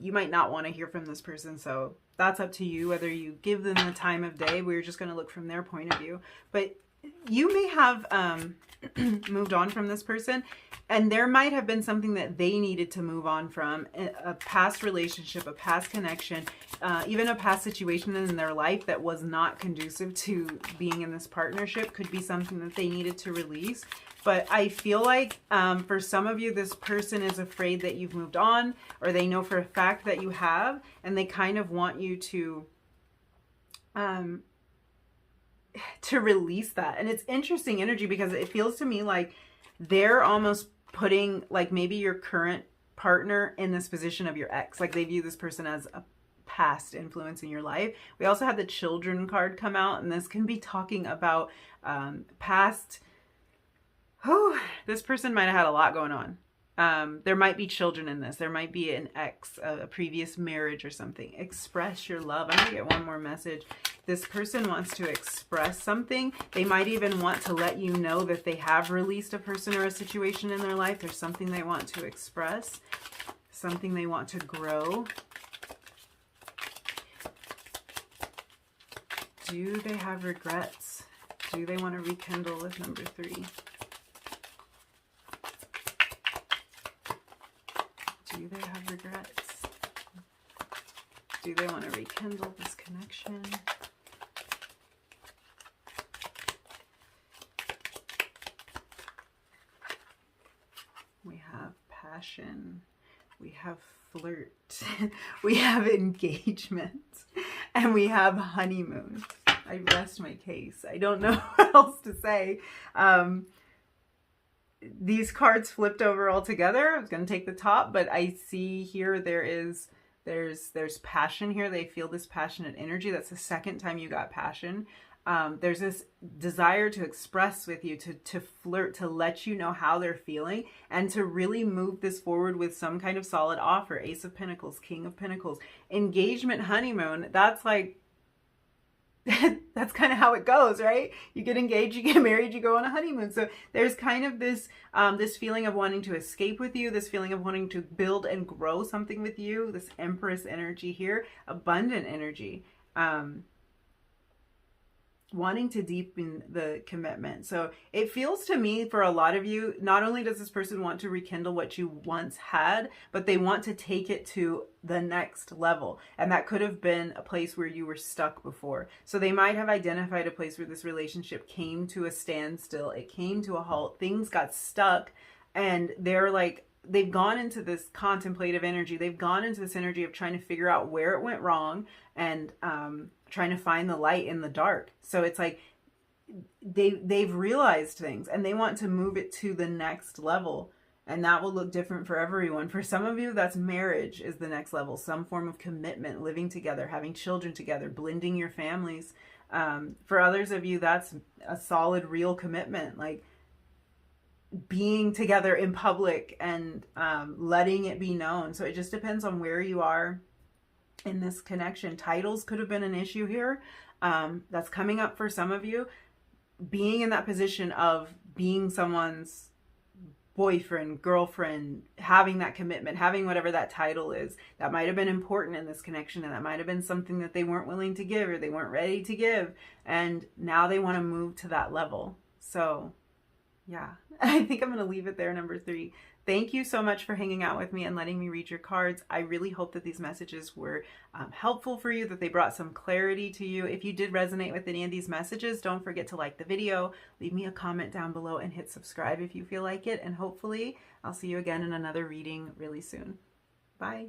you might not want to hear from this person. So that's up to you, whether you give them the time of day. We're just going to look from their point of view. But you may have moved on from this person, and there might have been something that they needed to move on from, a past relationship, a past connection, even a past situation in their life that was not conducive to being in this partnership could be something that they needed to release. But I feel like for some of you, this person is afraid that you've moved on, or they know for a fact that you have, and they kind of want you to release that. And it's interesting energy because it feels to me like they're almost putting like maybe your current partner in this position of your ex. Like they view this person as a past influence in your life. We also had the Children card come out, and this can be talking about past. This person might have had a lot going on. There might be children in this. There might be an ex, a previous marriage or something. Express your love. I'm going to get one more message. This person wants to express something. They might even want to let you know that they have released a person or a situation in their life. There's something they want to express, something they want to grow. Do they have regrets? Do they want to rekindle with number 3? Do they have regrets? Do they want to rekindle this connection? We have passion. We have flirt. We have engagement. And we have honeymoon. I rest my case. I don't know what else to say. These cards flipped over all together. I was going to take the top, but I see here there's passion here. They feel this passionate energy. That's the second time you got passion. There's this desire to express with you, to flirt, to let you know how they're feeling, and to really move this forward with some kind of solid offer. Ace of Pentacles, King of Pentacles, engagement, honeymoon. That's like, that's kind of how it goes, right? You get engaged, you get married, you go on a honeymoon. So there's kind of this this feeling of wanting to escape with you, this feeling of wanting to build and grow something with you, this Empress energy here, abundant energy. Wanting to deepen the commitment. So it feels to me, for a lot of you, not only does this person want to rekindle what you once had, but they want to take it to the next level. And that could have been a place where you were stuck before. So they might have identified a place where this relationship came to a standstill. It came to a halt. Things got stuck, and they're like, they've gone into this contemplative energy. They've gone into this energy of trying to figure out where it went wrong, and trying to find the light in the dark. So it's like they've realized things, and they want to move it to the next level, and that will look different for everyone. For some of you, that's marriage is the next level, some form of commitment, living together, having children together, blending your families. For others of you, that's a solid, real commitment, like being together in public and letting it be known. So it just depends on where you are in this connection. Titles could have been an issue here. That's coming up for some of you. Being in that position of being someone's boyfriend, girlfriend, having that commitment, having whatever that title is, that might have been important in this connection, and that might have been something that they weren't willing to give, or they weren't ready to give, and now they want to move to that level. So yeah, I think I'm going to leave it there, number 3. Thank you so much for hanging out with me and letting me read your cards. I really hope that these messages were helpful for you, that they brought some clarity to you. If you did resonate with any of these messages, don't forget to like the video, leave me a comment down below, and hit subscribe if you feel like it. And hopefully I'll see you again in another reading really soon. Bye.